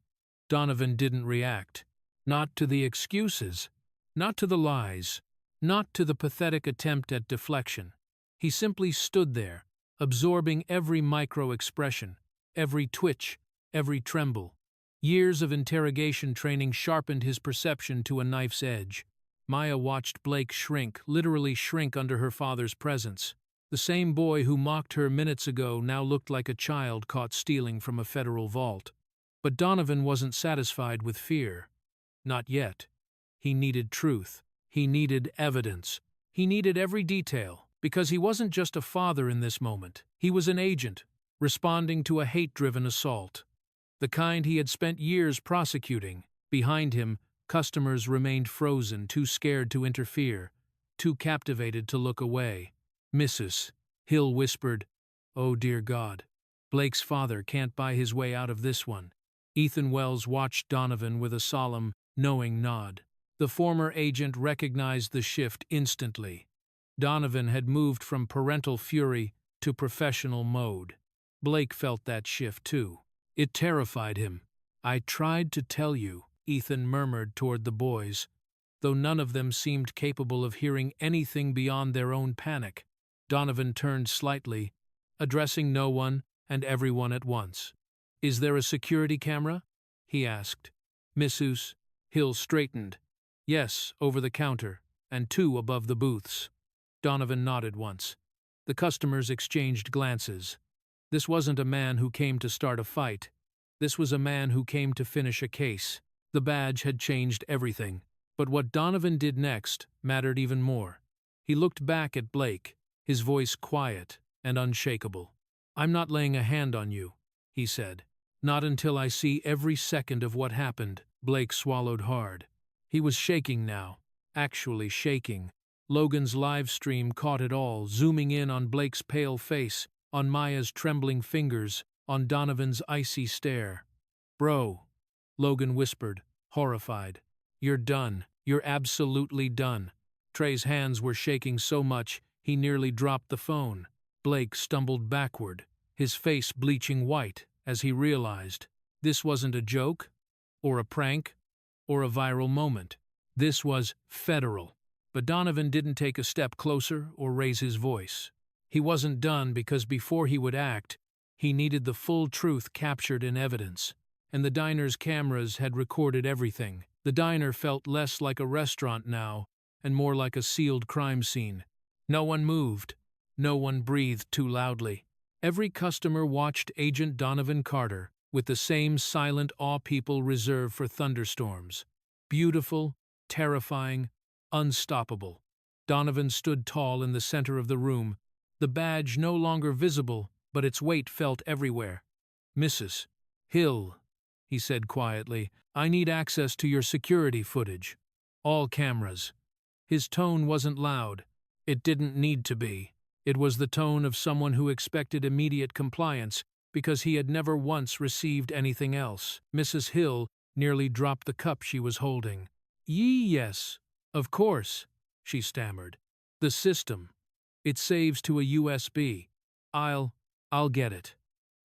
Donovan didn't react. Not to the excuses, not to the lies, not to the pathetic attempt at deflection. He simply stood there, absorbing every micro-expression, every twitch, every tremble. Years of interrogation training sharpened his perception to a knife's edge. Maya watched Blake shrink, literally shrink under her father's presence. The same boy who mocked her minutes ago now looked like a child caught stealing from a federal vault. But Donovan wasn't satisfied with fear. Not yet. He needed truth. He needed evidence. He needed every detail, because he wasn't just a father in this moment. He was an agent, responding to a hate-driven assault. The kind he had spent years prosecuting. Behind him, customers remained frozen, too scared to interfere, too captivated to look away. "Mrs. Hill whispered, Oh dear God. Blake's father can't buy his way out of this one." Ethan Wells watched Donovan with a solemn, knowing nod. The former agent recognized the shift instantly. Donovan had moved from parental fury to professional mode. Blake felt that shift too. It terrified him. "I tried to tell you," Ethan murmured toward the boys, though none of them seemed capable of hearing anything beyond their own panic. Donovan turned slightly, addressing no one and everyone at once. "Is there a security camera?" he asked. Mrs. Hill straightened. "Yes, over the counter, and 2 above the booths." Donovan nodded once. The customers exchanged glances. This wasn't a man who came to start a fight. This was a man who came to finish a case. The badge had changed everything. But what Donovan did next mattered even more. He looked back at Blake, his voice quiet and unshakable. "I'm not laying a hand on you," he said. "Not until I see every second of what happened." Blake swallowed hard. He was shaking now, actually shaking. Logan's live stream caught it all, zooming in on Blake's pale face, on Maya's trembling fingers, on Donovan's icy stare. "Bro," Logan whispered, horrified. "You're done. You're absolutely done." Trey's hands were shaking so much he nearly dropped the phone. Blake stumbled backward, his face bleaching white, as he realized this wasn't a joke, or a prank, or a viral moment. This was federal. But Donovan didn't take a step closer or raise his voice. He wasn't done because before he would act, he needed the full truth captured in evidence. And the diner's cameras had recorded everything. The diner felt less like a restaurant now, and more like a sealed crime scene. No one moved. No one breathed too loudly. Every customer watched Agent Donovan Carter with the same silent awe people reserve for thunderstorms. Beautiful, terrifying, unstoppable. Donovan stood tall in the center of the room, the badge no longer visible, but its weight felt everywhere. "Mrs. Hill," he said quietly, "I need access to your security footage. All cameras." His tone wasn't loud. It didn't need to be. It was the tone of someone who expected immediate compliance because he had never once received anything else. Mrs. Hill nearly dropped the cup she was holding. Yes," Of course, she stammered. The system. It saves to a USB. I'll get it.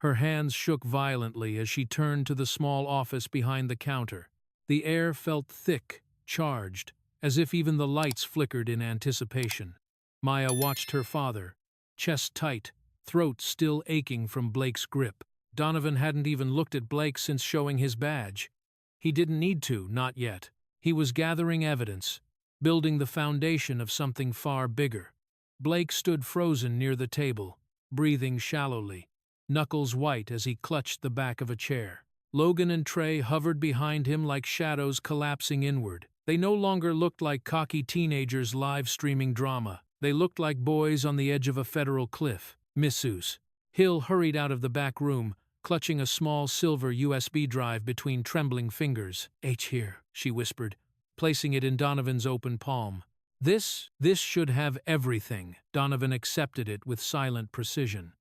Her hands shook violently as she turned to the small office behind the counter. The air felt thick, charged, as if even the lights flickered in anticipation. Maya watched her father, chest tight, throat still aching from Blake's grip. Donovan hadn't even looked at Blake since showing his badge. He didn't need to, not yet. He was gathering evidence, building the foundation of something far bigger. Blake stood frozen near the table, breathing shallowly, knuckles white as he clutched the back of a chair. Logan and Trey hovered behind him like shadows collapsing inward. They no longer looked like cocky teenagers live-streaming drama. They looked like boys on the edge of a federal cliff. Missus. Hill hurried out of the back room, clutching a small silver USB drive between trembling fingers. Here, she whispered, placing it in Donovan's open palm. This should have everything. Donovan accepted it with silent precision.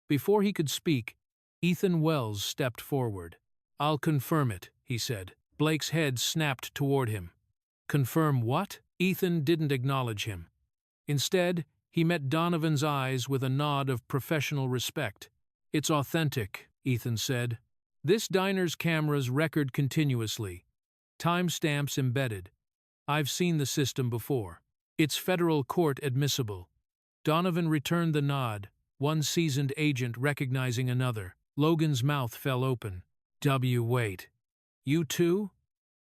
Before he could speak, Ethan Wells stepped forward. I'll confirm it, he said. Blake's head snapped toward him. Confirm what? Ethan didn't acknowledge him. Instead, he met Donovan's eyes with a nod of professional respect. It's authentic, Ethan said. This diner's cameras record continuously. Timestamps embedded. I've seen the system before. It's federal court admissible. Donovan returned the nod, one seasoned agent recognizing another. Logan's mouth fell open. Wait. You too?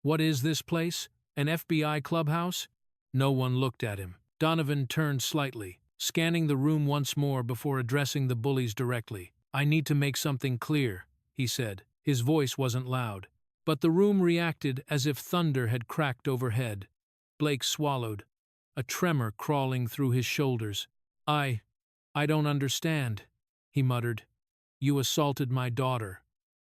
What is this place? An FBI clubhouse? No one looked at him. Donovan turned slightly, scanning the room once more before addressing the bullies directly. I need to make something clear, he said. His voice wasn't loud, but the room reacted as if thunder had cracked overhead. Blake swallowed, a tremor crawling through his shoulders. I don't understand, he muttered. You assaulted my daughter,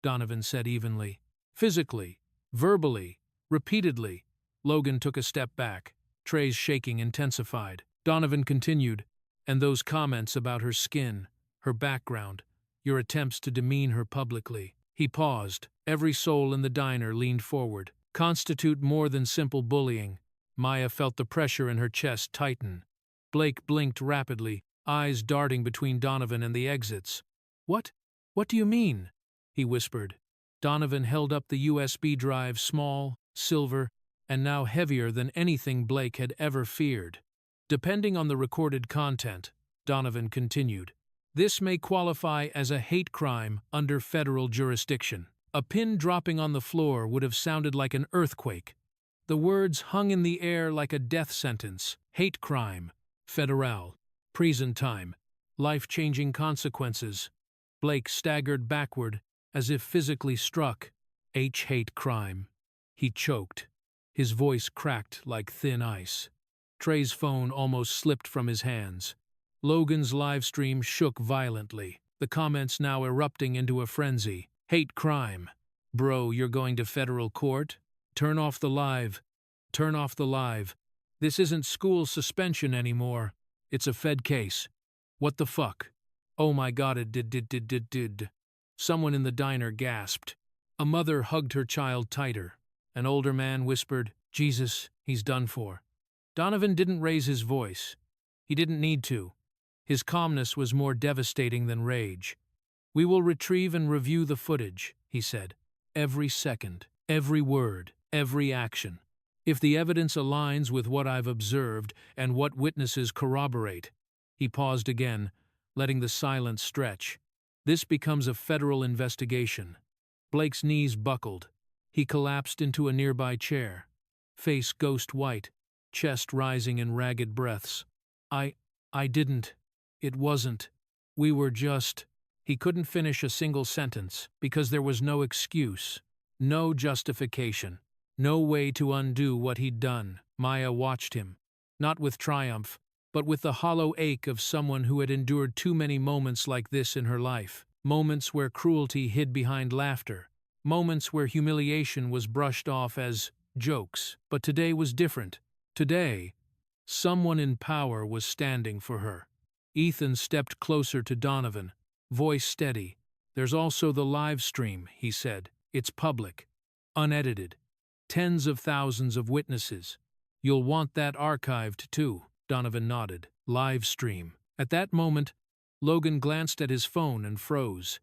Donovan said evenly. Physically, verbally, repeatedly. Logan took a step back. Trey's shaking intensified. Donovan continued, and those comments about her skin, her background, your attempts to demean her publicly. He paused. Every soul in the diner leaned forward. Constitute more than simple bullying. Maya felt the pressure in her chest tighten. Blake blinked rapidly, eyes darting between Donovan and the exits. What do you mean? He whispered. Donovan held up the USB drive, small, silver, and now heavier than anything Blake had ever feared. Depending on the recorded content, Donovan continued, this may qualify as a hate crime under federal jurisdiction. A pin dropping on the floor would have sounded like an earthquake. The words hung in the air like a death sentence. Hate crime. Federal. Prison time. Life-changing consequences. Blake staggered backward, as if physically struck. Hate crime. He choked. His voice cracked like thin ice. Trey's phone almost slipped from his hands. Logan's live stream shook violently, the comments now erupting into a frenzy. Hate crime. Bro, you're going to federal court? Turn off the live. Turn off the live. This isn't school suspension anymore. It's a Fed case. What the fuck? Oh my god, it did. Someone in the diner gasped. A mother hugged her child tighter. An older man whispered, Jesus, he's done for. Donovan didn't raise his voice. He didn't need to. His calmness was more devastating than rage. We will retrieve and review the footage, he said. Every second, every word, every action. If the evidence aligns with what I've observed and what witnesses corroborate. He paused again, letting the silence stretch. This becomes a federal investigation. Blake's knees buckled. He collapsed into a nearby chair, face ghost white, chest rising in ragged breaths. I didn't. It wasn't. We were just. He couldn't finish a single sentence because there was no excuse, no justification, no way to undo what he'd done. Maya watched him, not with triumph, but with the hollow ache of someone who had endured too many moments like this in her life, moments where cruelty hid behind laughter, moments where humiliation was brushed off as jokes. But today was different. Today, someone in power was standing for her. Ethan stepped closer to Donovan, voice steady. There's also the live stream, he said. It's public, unedited. Tens of thousands of witnesses. You'll want that archived too, Donovan nodded. Live stream. At that moment, Logan glanced at his phone and froze.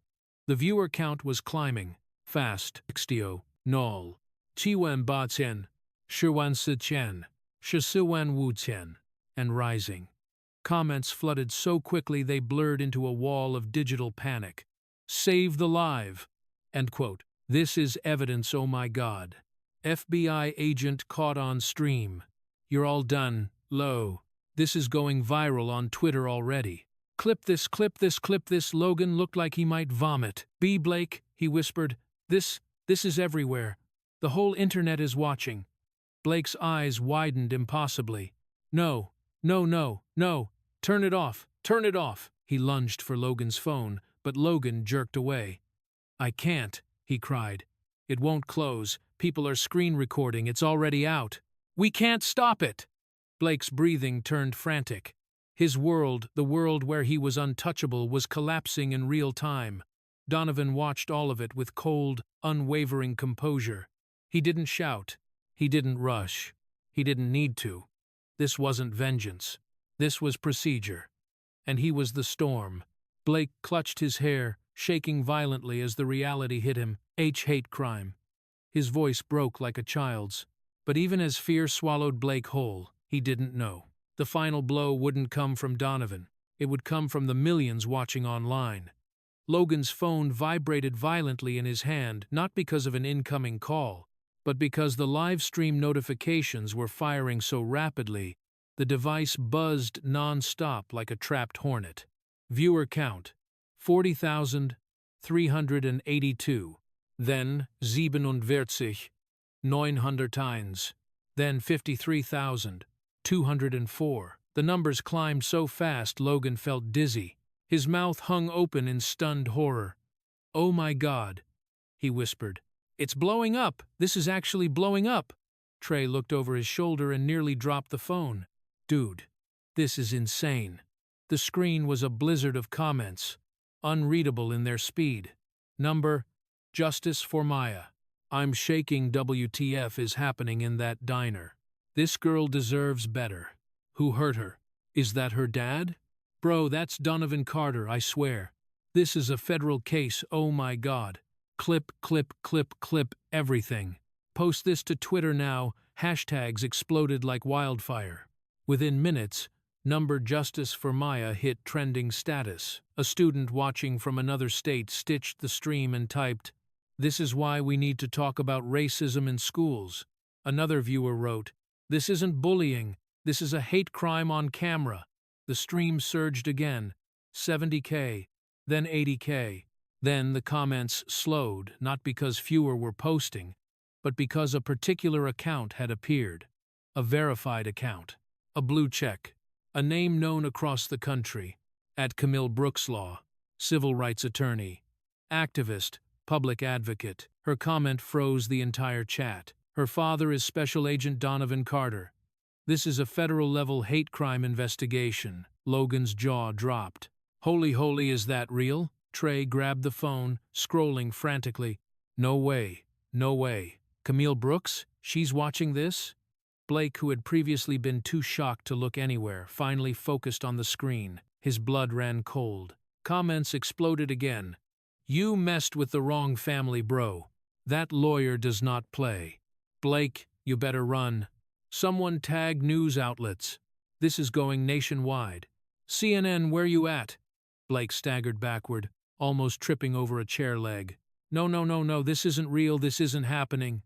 The viewer count was climbing. Fast. Xtio. Nol. Chiwen Ba Chen. Shiwan Si Chen. Shisuwan Wu Chen. And rising. Comments flooded so quickly they blurred into a wall of digital panic. Save the live. End quote. This is evidence, oh my God. FBI agent caught on stream. You're all done. Low. This is going viral on Twitter already. Clip this, clip this, clip this. Logan looked like he might vomit. B. Blake, he whispered. This is everywhere. The whole internet is watching. Blake's eyes widened impossibly. No, no, no, no. Turn it off. Turn it off. He lunged for Logan's phone, but Logan jerked away. I can't, he cried. It won't close. People are screen recording. It's already out. We can't stop it. Blake's breathing turned frantic. His world, the world where he was untouchable, was collapsing in real time. Donovan watched all of it with cold, unwavering composure. He didn't shout. He didn't rush. He didn't need to. This wasn't vengeance. This was procedure. And he was the storm. Blake clutched his hair, shaking violently as the reality hit him. Hate crime. His voice broke like a child's. But even as fear swallowed Blake whole, he didn't know. The final blow wouldn't come from Donovan. It would come from the millions watching online. Logan's phone vibrated violently in his hand, not because of an incoming call, but because the live stream notifications were firing so rapidly, the device buzzed non-stop like a trapped hornet. Viewer count, 40,382. Then 47,901. Then 53,204. The numbers climbed so fast Logan felt dizzy. His mouth hung open in stunned horror. Oh my God, he whispered. It's blowing up. This is actually blowing up. Trey looked over his shoulder and nearly dropped the phone. Dude, this is insane. The screen was a blizzard of comments, unreadable in their speed. Number, Justice for Maya. I'm shaking. WTF is happening in that diner. This girl deserves better. Who hurt her? Is that her dad? Bro, that's Donovan Carter, I swear. This is a federal case, oh my God. Clip, clip, clip, clip, everything. Post this to Twitter now. Hashtags exploded like wildfire. Within minutes, Number Justice for Maya hit trending status. A student watching from another state stitched the stream and typed, "This is why we need to talk about racism in schools." Another viewer wrote, "This isn't bullying, this is a hate crime on camera." The stream surged again, 70K, then 80K. Then the comments slowed, not because fewer were posting, but because a particular account had appeared. A verified account. A blue check. A name known across the country. At Camille Brookslaw, civil rights attorney. Activist, public advocate. Her comment froze the entire chat. Her father is Special Agent Donovan Carter. This is a federal-level hate crime investigation. Logan's jaw dropped. Holy, is that real? Trey grabbed the phone, scrolling frantically. No way, no way. Camille Brooks? She's watching this? Blake, who had previously been too shocked to look anywhere, finally focused on the screen. His blood ran cold. Comments exploded again. You messed with the wrong family, bro. That lawyer does not play. Blake, you better run. Someone tag news outlets. This is going nationwide. CNN, where you at? Blake staggered backward, almost tripping over a chair leg. No, this isn't real, this isn't happening.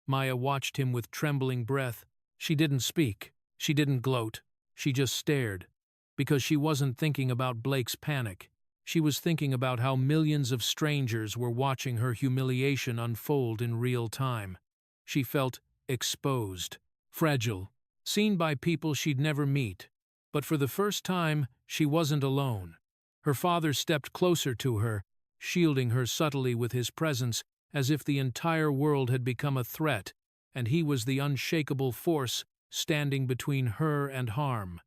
Maya watched him with trembling breath. She didn't speak. She didn't gloat. She just stared. Because she wasn't thinking about Blake's panic. She was thinking about how millions of strangers were watching her humiliation unfold in real time. She felt exposed, fragile, seen by people she'd never meet. But for the first time, she wasn't alone. Her father stepped closer to her, shielding her subtly with his presence, as if the entire world had become a threat, and he was the unshakable force standing between her and harm.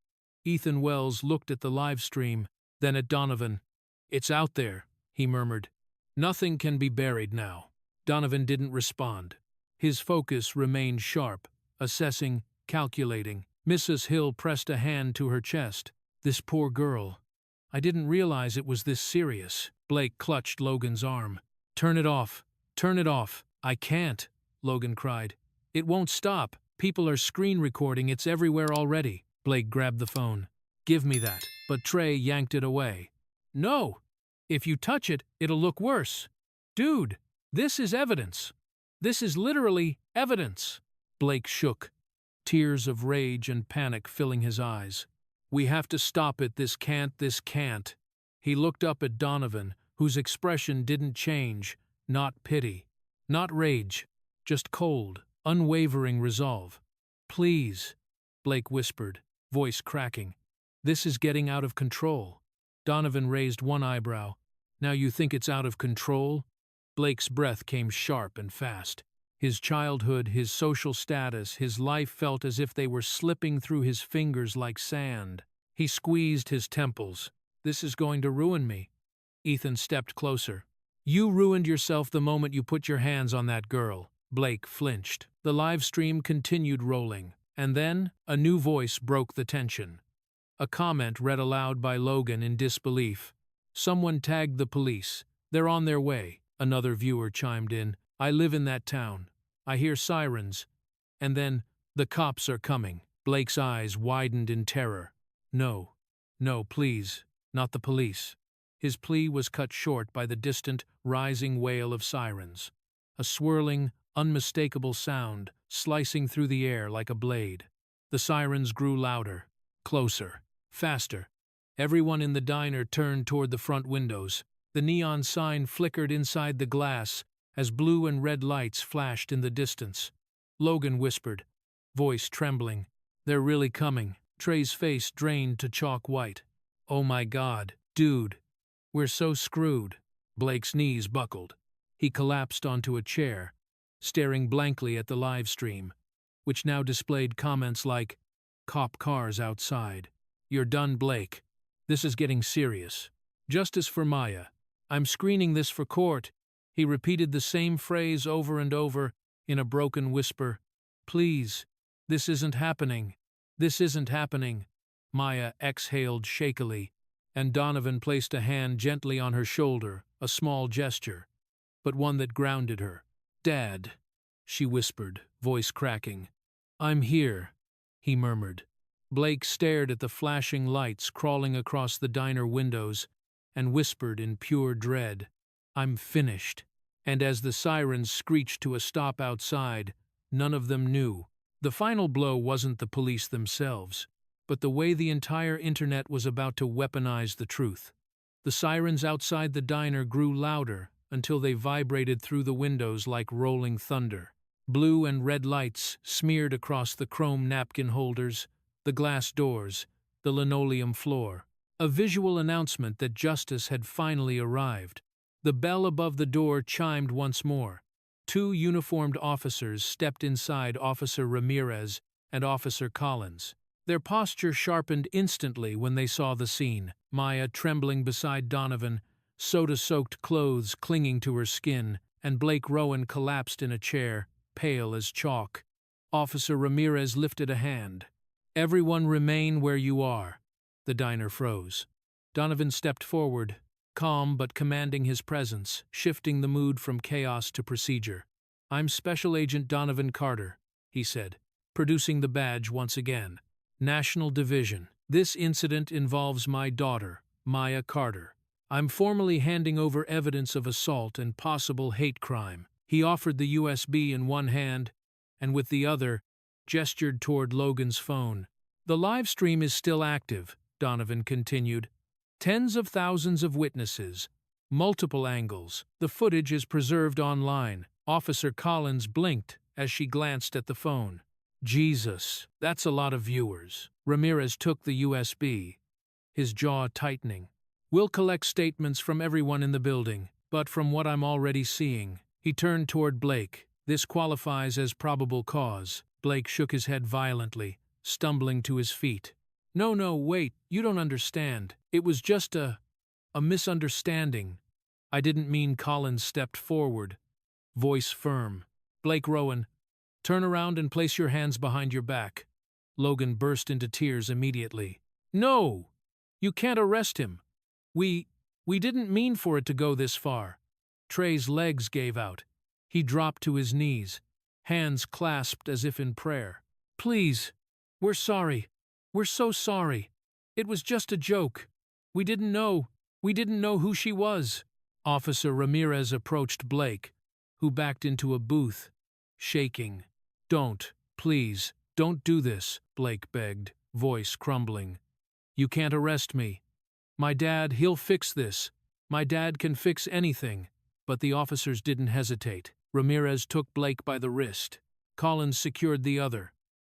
Ethan Wells looked at the live stream, then at Donovan. "It's out there," he murmured. "Nothing can be buried now." Donovan didn't respond. His focus remained sharp, assessing calculating. Mrs. Hill pressed a hand to her chest. This poor girl. I didn't realize it was this serious. Blake clutched Logan's arm. Turn it off. Turn it off. I can't, Logan cried. It won't stop. People are screen recording. It's everywhere already. Blake grabbed the phone. Give me that. But Trey yanked it away. No! If you touch it, it'll look worse. Dude, this is evidence. This is literally evidence. Blake shook, tears of rage and panic filling his eyes. We have to stop it. This can't. He looked up at Donovan, whose expression didn't change. Not pity. Not rage. Just cold, unwavering resolve. Please, Blake whispered, voice cracking. This is getting out of control. Donovan raised one eyebrow. Now you think it's out of control? Blake's breath came sharp and fast. His childhood, his social status, his life felt as if they were slipping through his fingers like sand. He squeezed his temples. This is going to ruin me. Ethan stepped closer. You ruined yourself the moment you put your hands on that girl. Blake flinched. The live stream continued rolling, and then a new voice broke the tension. A comment read aloud by Logan in disbelief. Someone tagged the police. They're on their way. Another viewer chimed in. I live in that town. I hear sirens. And then, the cops are coming. Blake's eyes widened in terror. No, please, not the police. His plea was cut short by the distant, rising wail of sirens. A swirling, unmistakable sound, slicing through the air like a blade. The sirens grew louder, closer, faster. Everyone in the diner turned toward the front windows. The neon sign flickered inside the glass as blue and red lights flashed in the distance. Logan whispered, voice trembling. They're really coming. Trey's face drained to chalk white. Oh my God, dude. We're so screwed. Blake's knees buckled. He collapsed onto a chair, staring blankly at the live stream, which now displayed comments like, cop cars outside. You're done, Blake. This is getting serious. Justice for Maya. I'm screening this for court. He repeated the same phrase over and over in a broken whisper. Please, this isn't happening. This isn't happening. Maya exhaled shakily, and Donovan placed a hand gently on her shoulder, a small gesture, but one that grounded her. Dad, she whispered, voice cracking. I'm here, he murmured. Blake stared at the flashing lights crawling across the diner windows and whispered in pure dread, I'm finished. And as the sirens screeched to a stop outside, none of them knew. The final blow wasn't the police themselves, but the way the entire internet was about to weaponize the truth. The sirens outside the diner grew louder until they vibrated through the windows like rolling thunder. Blue and red lights smeared across the chrome napkin holders, the glass doors, the linoleum floor. A visual announcement that justice had finally arrived. The bell above the door chimed once more. Two uniformed officers stepped inside Officer Ramirez and Officer Collins. Their posture sharpened instantly when they saw the scene. Maya trembling beside Donovan, soda-soaked clothes clinging to her skin, and Blake Rowan collapsed in a chair, pale as chalk. Officer Ramirez lifted a hand. Everyone remain where you are. The diner froze. Donovan stepped forward, calm but commanding his presence, shifting the mood from chaos to procedure. I'm Special Agent Donovan Carter, he said, producing the badge once again. National Division. This incident involves my daughter, Maya Carter. I'm formally handing over evidence of assault and possible hate crime. He offered the USB in one hand, and with the other, gestured toward Logan's phone. The live stream is still active, Donovan continued. Tens of thousands of witnesses, multiple angles. The footage is preserved online. Officer Collins blinked as she glanced at the phone. Jesus, that's a lot of viewers. Ramirez took the USB, his jaw tightening. We'll collect statements from everyone in the building, but from what I'm already seeing. He turned toward Blake. This qualifies as probable cause. Blake shook his head violently, stumbling to his feet. No, wait, you don't understand. It was just a misunderstanding. I didn't mean. Collins stepped forward, voice firm. Blake Rowan, turn around and place your hands behind your back. Logan burst into tears immediately. No! You can't arrest him. We didn't mean for it to go this far. Trey's legs gave out. He dropped to his knees, hands clasped as if in prayer. Please, we're sorry. We're so sorry. It was just a joke. We didn't know who she was. Officer Ramirez approached Blake, who backed into a booth, shaking. Please, don't do this, Blake begged, voice crumbling. You can't arrest me. My dad, he'll fix this. My dad can fix anything. But the officers didn't hesitate. Ramirez took Blake by the wrist. Collins secured the other.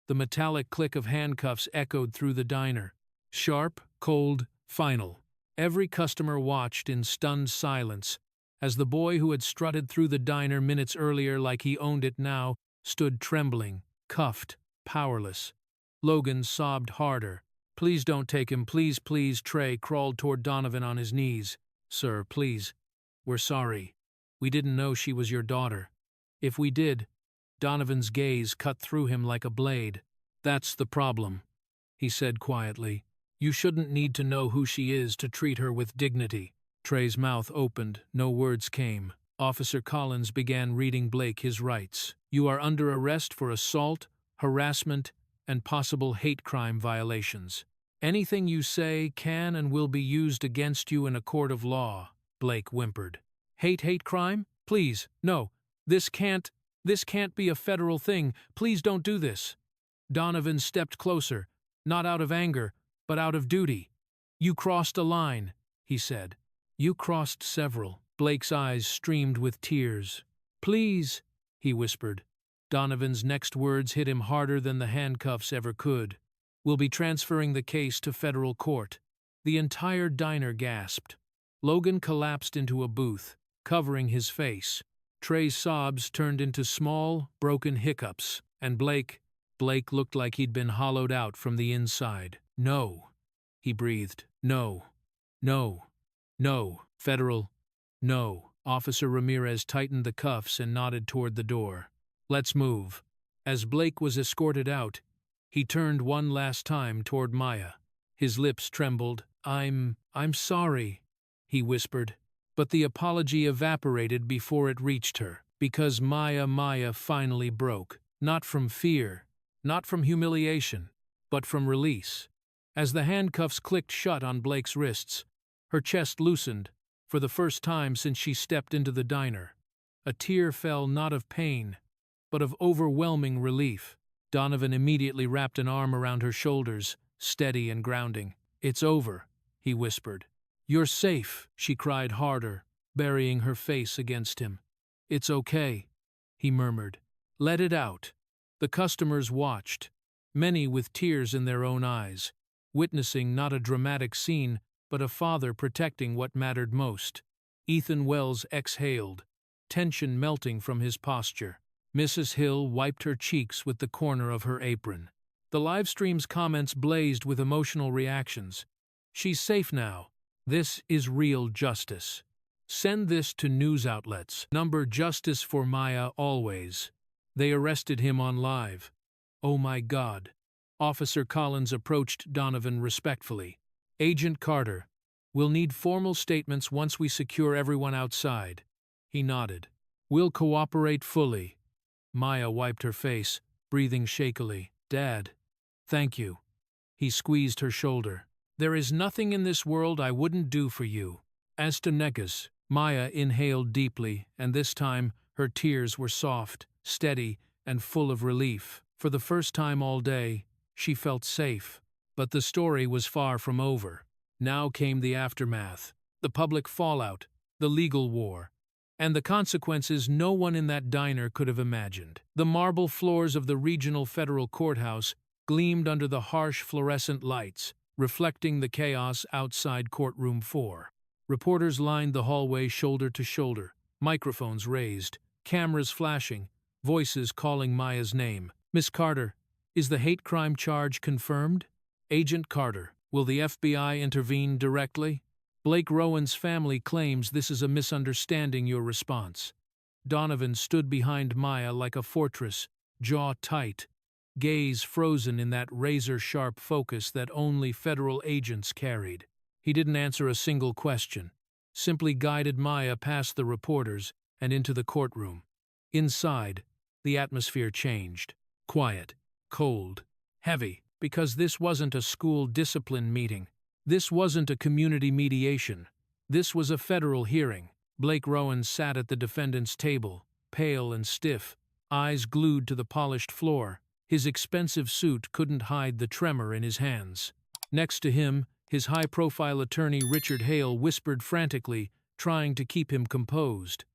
The metallic click of handcuffs echoed through the diner. Sharp, cold, final. Every customer watched in stunned silence as the boy who had strutted through the diner minutes earlier like he owned it now stood trembling, cuffed, powerless. Logan sobbed harder. Please don't take him, please, please. Trey crawled toward Donovan on his knees. Sir, please. We're sorry. We didn't know she was your daughter. If we did, Donovan's gaze cut through him like a blade. That's the problem, he said quietly. You shouldn't need to know who she is to treat her with dignity. Trey's mouth opened, no words came. Officer Collins began reading Blake his rights. You are under arrest for assault, harassment, and possible hate crime violations. Anything you say can and will be used against you in a court of law, Blake whimpered. Hate crime? Please, no. This can't be a federal thing. Please don't do this. Donovan stepped closer, not out of anger, but out of duty. You crossed a line, he said. You crossed several. Blake's eyes streamed with tears. Please, he whispered. Donovan's next words hit him harder than the handcuffs ever could. We'll be transferring the case to federal court. The entire diner gasped. Logan collapsed into a booth, covering his face. Trey's sobs turned into small, broken hiccups, and Blake looked like he'd been hollowed out from the inside. No, he breathed. No. Federal. No. Officer Ramirez tightened the cuffs and nodded toward the door. Let's move. As Blake was escorted out, he turned one last time toward Maya. His lips trembled. I'm sorry, he whispered. But the apology evaporated before it reached her, because Maya finally broke, not from fear, not from humiliation, but from release. As the handcuffs clicked shut on Blake's wrists, her chest loosened, for the first time since she stepped into the diner. A tear fell not of pain, but of overwhelming relief. Donovan immediately wrapped an arm around her shoulders, steady and grounding. It's over, he whispered. You're safe, she cried harder, burying her face against him. It's okay, he murmured. Let it out. The customers watched, many with tears in their own eyes, witnessing not a dramatic scene, but a father protecting what mattered most. Ethan Wells exhaled, tension melting from his posture. Mrs. Hill wiped her cheeks with the corner of her apron. The livestream's comments blazed with emotional reactions. She's safe now. This is real justice. Send this to news outlets. Number justice for Maya always. They arrested him on live. Oh my God. Officer Collins approached Donovan respectfully. Agent Carter, we'll need formal statements once we secure everyone outside. He nodded. We'll cooperate fully. Maya wiped her face, breathing shakily. Dad, thank you. He squeezed her shoulder. There is nothing in this world I wouldn't do for you. As to Negas, Maya inhaled deeply, and this time her tears were soft, steady, and full of relief. For the first time all day, she felt safe. But the story was far from over. Now came the aftermath, the public fallout, the legal war, and the consequences no one in that diner could have imagined. The marble floors of the regional federal courthouse gleamed under the harsh fluorescent lights, reflecting the chaos outside courtroom 4. Reporters lined the hallway shoulder to shoulder, microphones raised, cameras flashing, voices calling Maya's name. Miss Carter, is the hate crime charge confirmed? Agent Carter, will the FBI intervene directly? Blake Rowan's family claims this is a misunderstanding. Your response. Donovan stood behind Maya like a fortress, jaw tight, gaze frozen in that razor-sharp focus that only federal agents carried. He didn't answer a single question, simply guided Maya past the reporters and into the courtroom. Inside, the atmosphere changed. Quiet, cold, heavy, because this wasn't a school discipline meeting. This wasn't a community mediation. This was a federal hearing. Blake Rowan sat at the defendant's table, pale and stiff, eyes glued to the polished floor. His expensive suit couldn't hide the tremor in his hands. Next to him, his high-profile attorney Richard Hale whispered frantically, trying to keep him composed.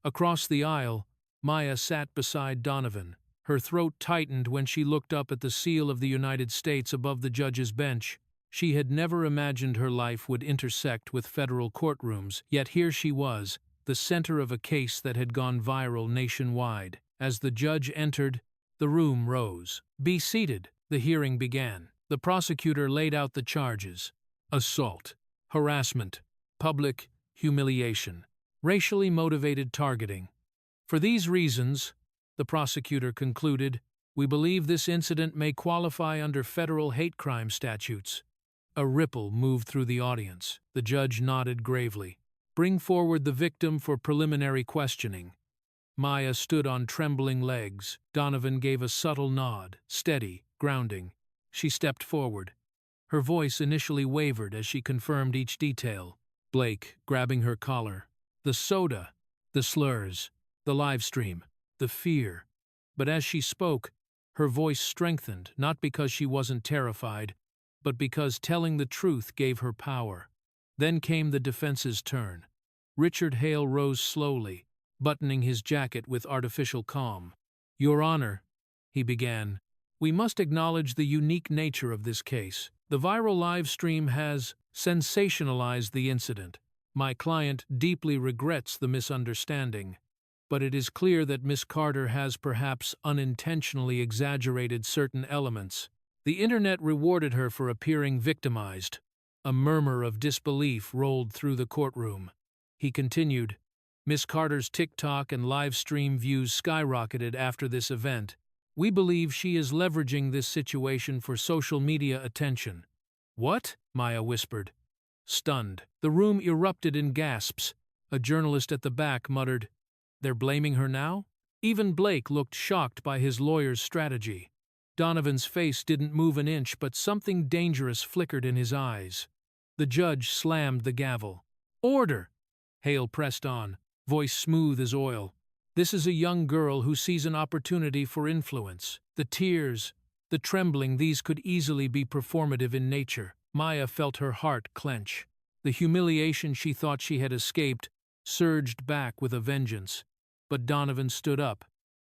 Across the aisle, Maya sat beside Donovan. Her throat tightened when she looked up at the seal of the United States above the judge's bench. She had never imagined her life would intersect with federal courtrooms, yet here she was, the center of a case that had gone viral nationwide. As the judge entered, the room rose. "Be seated," the hearing began. The prosecutor laid out the charges: assault, harassment, public humiliation, racially motivated targeting. "For these reasons," the prosecutor concluded, "we believe this incident may qualify under federal hate crime statutes." A ripple moved through the audience. The judge nodded gravely. "Bring forward the victim for preliminary questioning." Maya stood on trembling legs. Donovan gave a subtle nod, steady, grounding. She stepped forward. Her voice initially wavered as she confirmed each detail. Blake, grabbing her collar. The soda, the slurs, the live stream, the fear. But as she spoke, her voice strengthened, not because she wasn't terrified, but because telling the truth gave her power. Then came the defense's turn. Richard Hale rose slowly, buttoning his jacket with artificial calm. "Your Honor," he began, "we must acknowledge the unique nature of this case. The viral live stream has sensationalized the incident. My client deeply regrets the misunderstanding, but it is clear that Miss Carter has perhaps unintentionally exaggerated certain elements. The internet rewarded her for appearing victimized." A murmur of disbelief rolled through the courtroom. He continued, "Miss Carter's TikTok and live stream views skyrocketed after this event. We believe she is leveraging this situation for social media attention." "What?" Maya whispered. Stunned, the room erupted in gasps. A journalist at the back muttered, "They're blaming her now?" Even Blake looked shocked by his lawyer's strategy. Donovan's face didn't move an inch, but something dangerous flickered in his eyes. The judge slammed the gavel. "Order!" Hale pressed on, voice smooth as oil. "This is a young girl who sees an opportunity for influence. The tears, the trembling, these could easily be performative in nature." Maya felt her heart clench. The humiliation she thought she had escaped surged back with a vengeance. But Donovan stood up,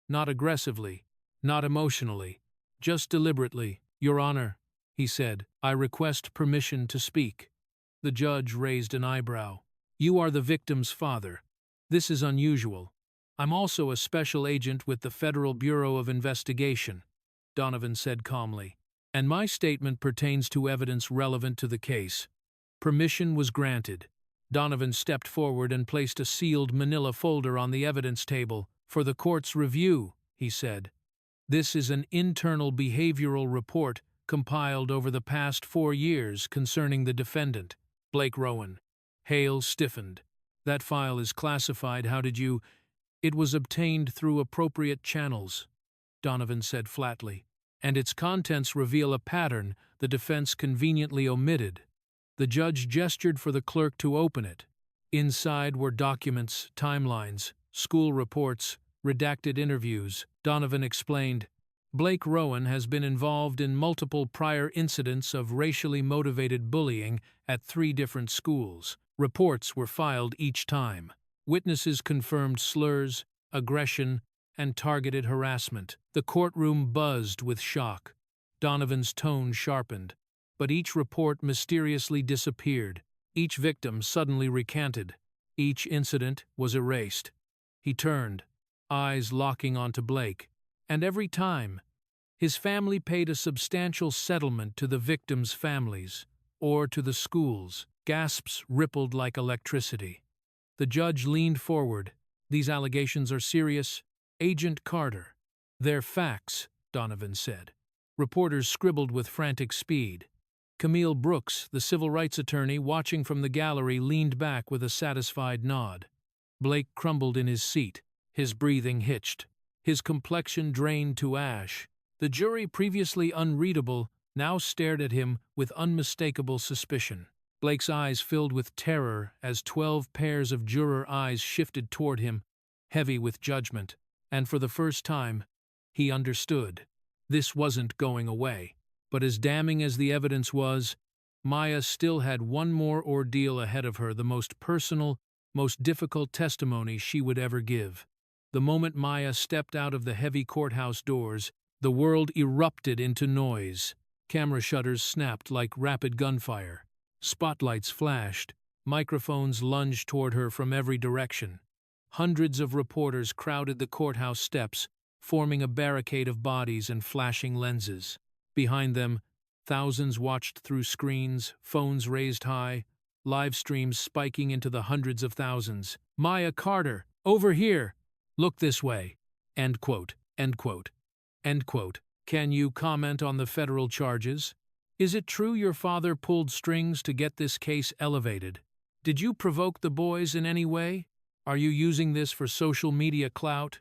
not aggressively, not emotionally, just deliberately. "Your Honor," he said, "I request permission to speak." The judge raised an eyebrow. "You are the victim's father. This is unusual. I'm also a special agent with the Federal Bureau of Investigation," Donovan said calmly, "and my statement pertains to evidence relevant to the case." Permission was granted. Donovan stepped forward and placed a sealed manila folder on the evidence table. "For the court's review," he said. "This is an internal behavioral report compiled over the past 4 years concerning the defendant, Blake Rowan." Hale stiffened. "That file is classified. How did you—" "It was obtained through appropriate channels," Donovan said flatly. "And its contents reveal a pattern the defense conveniently omitted." The judge gestured for the clerk to open it. Inside were documents, timelines, school reports, redacted interviews. Donovan explained, "Blake Rowan has been involved in multiple prior incidents of racially motivated bullying at 3 different schools. Reports were filed each time. Witnesses confirmed slurs, aggression, and targeted harassment." The courtroom buzzed with shock. Donovan's tone sharpened. But each report mysteriously disappeared. Each victim suddenly recanted. Each incident was erased. He turned, eyes locking onto Blake. "And every time, his family paid a substantial settlement to the victims' families, or to the schools." Gasps rippled like electricity. The judge leaned forward. "These allegations are serious, Agent Carter." "They're facts," Donovan said. Reporters scribbled with frantic speed. Camille Brooks, the civil rights attorney, watching from the gallery, leaned back with a satisfied nod. Blake crumbled in his seat, his breathing hitched, his complexion drained to ash. The jury, previously unreadable, now stared at him with unmistakable suspicion. Blake's eyes filled with terror as 12 pairs of juror eyes shifted toward him, heavy with judgment, and for the first time, he understood. This wasn't going away. But as damning as the evidence was, Maya still had one more ordeal ahead of her, the most personal, most difficult testimony she would ever give. The moment Maya stepped out of the heavy courthouse doors, the world erupted into noise. Camera shutters snapped like rapid gunfire. Spotlights flashed. Microphones lunged toward her from every direction. Hundreds of reporters crowded the courthouse steps, forming a barricade of bodies and flashing lenses. Behind them, thousands watched through screens, phones raised high, live streams spiking into the hundreds of thousands. "Maya Carter, over here! Look this way!" End quote, end quote, end quote. "Can you comment on the federal charges? Is it true your father pulled strings to get this case elevated? Did you provoke the boys in any way? Are you using this for social media clout?"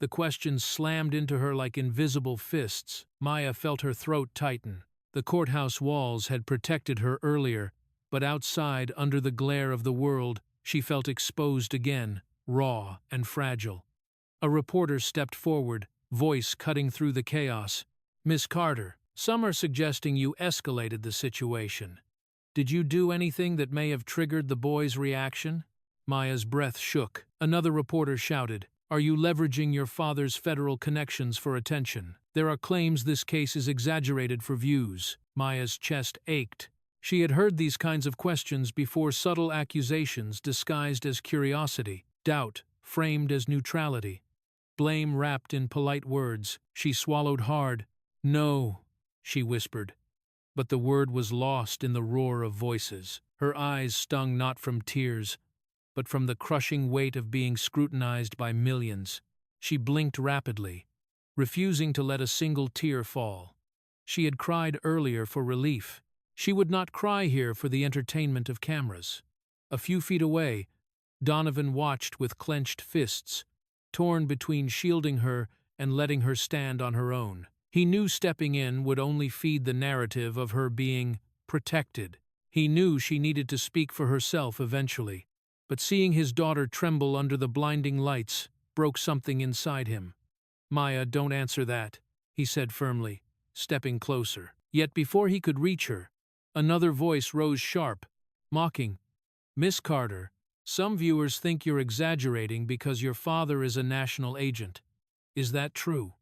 The questions slammed into her like invisible fists. Maya felt her throat tighten. The courthouse walls had protected her earlier, but outside, under the glare of the world, she felt exposed again, raw and fragile. A reporter stepped forward, voice cutting through the chaos. "Miss Carter, some are suggesting you escalated the situation. Did you do anything that may have triggered the boys' reaction?" Maya's breath shook. Another reporter shouted, "Are you leveraging your father's federal connections for attention? There are claims this case is exaggerated for views." Maya's chest ached. She had heard these kinds of questions before, subtle accusations disguised as curiosity, doubt framed as neutrality, blame wrapped in polite words. She swallowed hard. "No," she whispered. But the word was lost in the roar of voices. Her eyes stung not from tears, but from the crushing weight of being scrutinized by millions. She blinked rapidly, refusing to let a single tear fall. She had cried earlier for relief. She would not cry here for the entertainment of cameras. A few feet away, Donovan watched with clenched fists, torn between shielding her and letting her stand on her own. He knew stepping in would only feed the narrative of her being protected. He knew she needed to speak for herself eventually. But seeing his daughter tremble under the blinding lights broke something inside him. "Maya, don't answer that," he said firmly, stepping closer. Yet before he could reach her, another voice rose sharp, mocking. "Miss Carter, some viewers think you're exaggerating because your father is a national agent. Is that true?"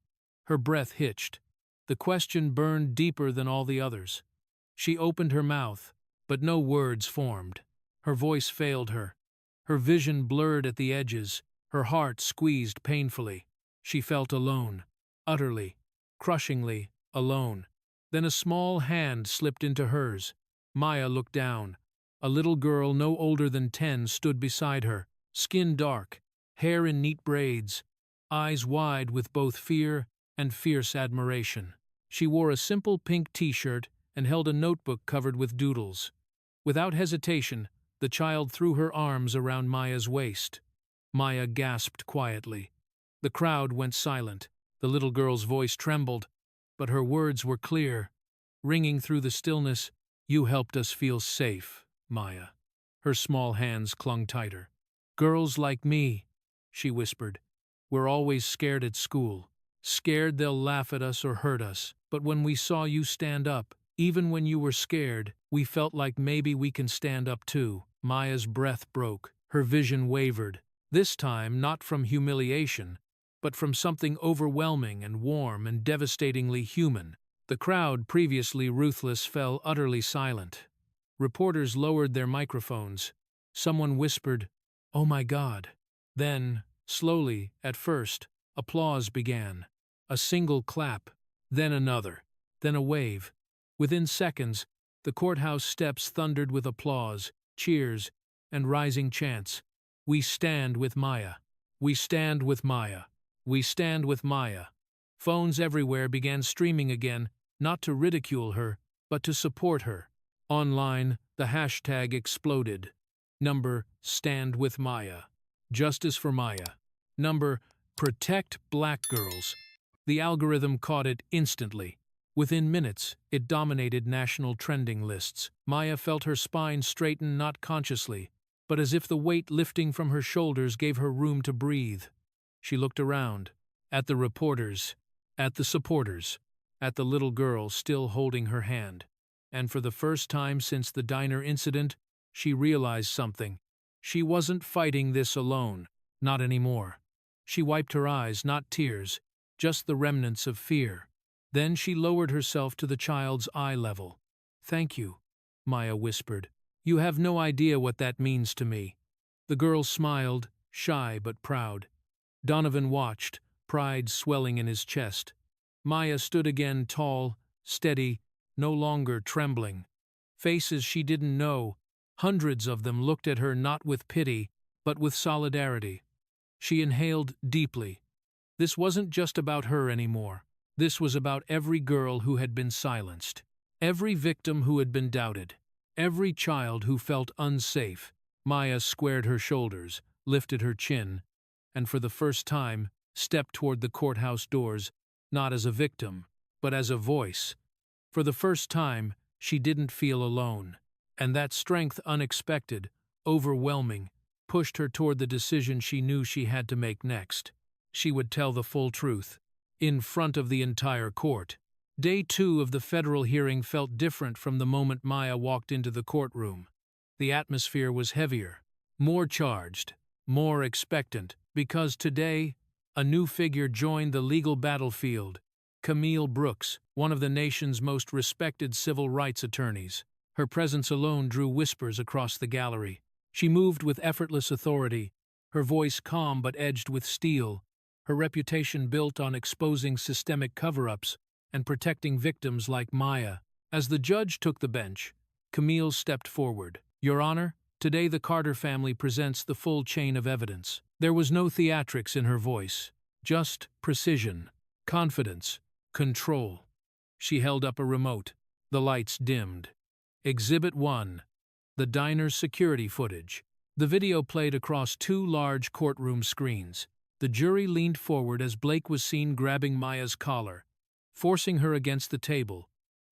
Her breath hitched. The question burned deeper than all the others. She opened her mouth, but no words formed. Her voice failed her. Her vision blurred at the edges, her heart squeezed painfully. She felt alone, utterly, crushingly alone. Then a small hand slipped into hers. Maya looked down. A little girl no older than 10 stood beside her, skin dark, hair in neat braids, eyes wide with both fear and fierce admiration. She wore a simple pink t-shirt and held a notebook covered with doodles. Without hesitation, the child threw her arms around Maya's waist. Maya gasped quietly. The crowd went silent. The little girl's voice trembled, but her words were clear, ringing through the stillness. "You helped us feel safe, Maya." Her small hands clung tighter. "Girls like me," she whispered, "we're always scared at school. Scared they'll laugh at us or hurt us. But when we saw you stand up, even when you were scared, we felt like maybe we can stand up too." Maya's breath broke. Her vision wavered. This time not from humiliation, but from something overwhelming and warm and devastatingly human. The crowd, previously ruthless, fell utterly silent. Reporters lowered their microphones. Someone whispered, "Oh my God." Then, slowly, at first, applause began. A single clap, then another, then a wave. Within seconds, the courthouse steps thundered with applause, cheers, and rising chants. "We stand with Maya. We stand with Maya. We stand with Maya." Phones everywhere began streaming again, not to ridicule her, but to support her. Online, the hashtag exploded. Number, Stand with Maya. Justice for Maya. Number, Protect Black Girls. The algorithm caught it instantly. Within minutes, it dominated national trending lists. Maya felt her spine straighten not consciously, but as if the weight lifting from her shoulders gave her room to breathe. She looked around, at the reporters, at the supporters, at the little girl still holding her hand. And for the first time since the diner incident, she realized something. She wasn't fighting this alone, not anymore. She wiped her eyes, not tears, just the remnants of fear. Then she lowered herself to the child's eye level. "Thank you," Maya whispered. "You have no idea what that means to me." The girl smiled, shy but proud. Donovan watched, pride swelling in his chest. Maya stood again, tall, steady, no longer trembling. Faces she didn't know, hundreds of them, looked at her not with pity, but with solidarity. She inhaled deeply. This wasn't just about her anymore. This was about every girl who had been silenced, every victim who had been doubted, every child who felt unsafe. Maya squared her shoulders, lifted her chin, and for the first time stepped toward the courthouse doors, not as a victim, but as a voice. For the first time, she didn't feel alone. And that strength, unexpected, overwhelming, pushed her toward the decision she knew she had to make next. She would tell the full truth, in front of the entire court. Day 2 of the federal hearing felt different from the moment Maya walked into the courtroom. The atmosphere was heavier, more charged, more expectant, because today, a new figure joined the legal battlefield. Camille Brooks, one of the nation's most respected civil rights attorneys. Her presence alone drew whispers across the gallery. She moved with effortless authority, her voice calm but edged with steel, her reputation built on exposing systemic cover-ups and protecting victims like Maya. As the judge took the bench, Camille stepped forward. "Your Honor, today the Carter family presents the full chain of evidence." There was no theatrics in her voice, just precision, confidence, control. She held up a remote. The lights dimmed. Exhibit 1. The diner's security footage. The video played across 2 large courtroom screens. The jury leaned forward as Blake was seen grabbing Maya's collar, forcing her against the table,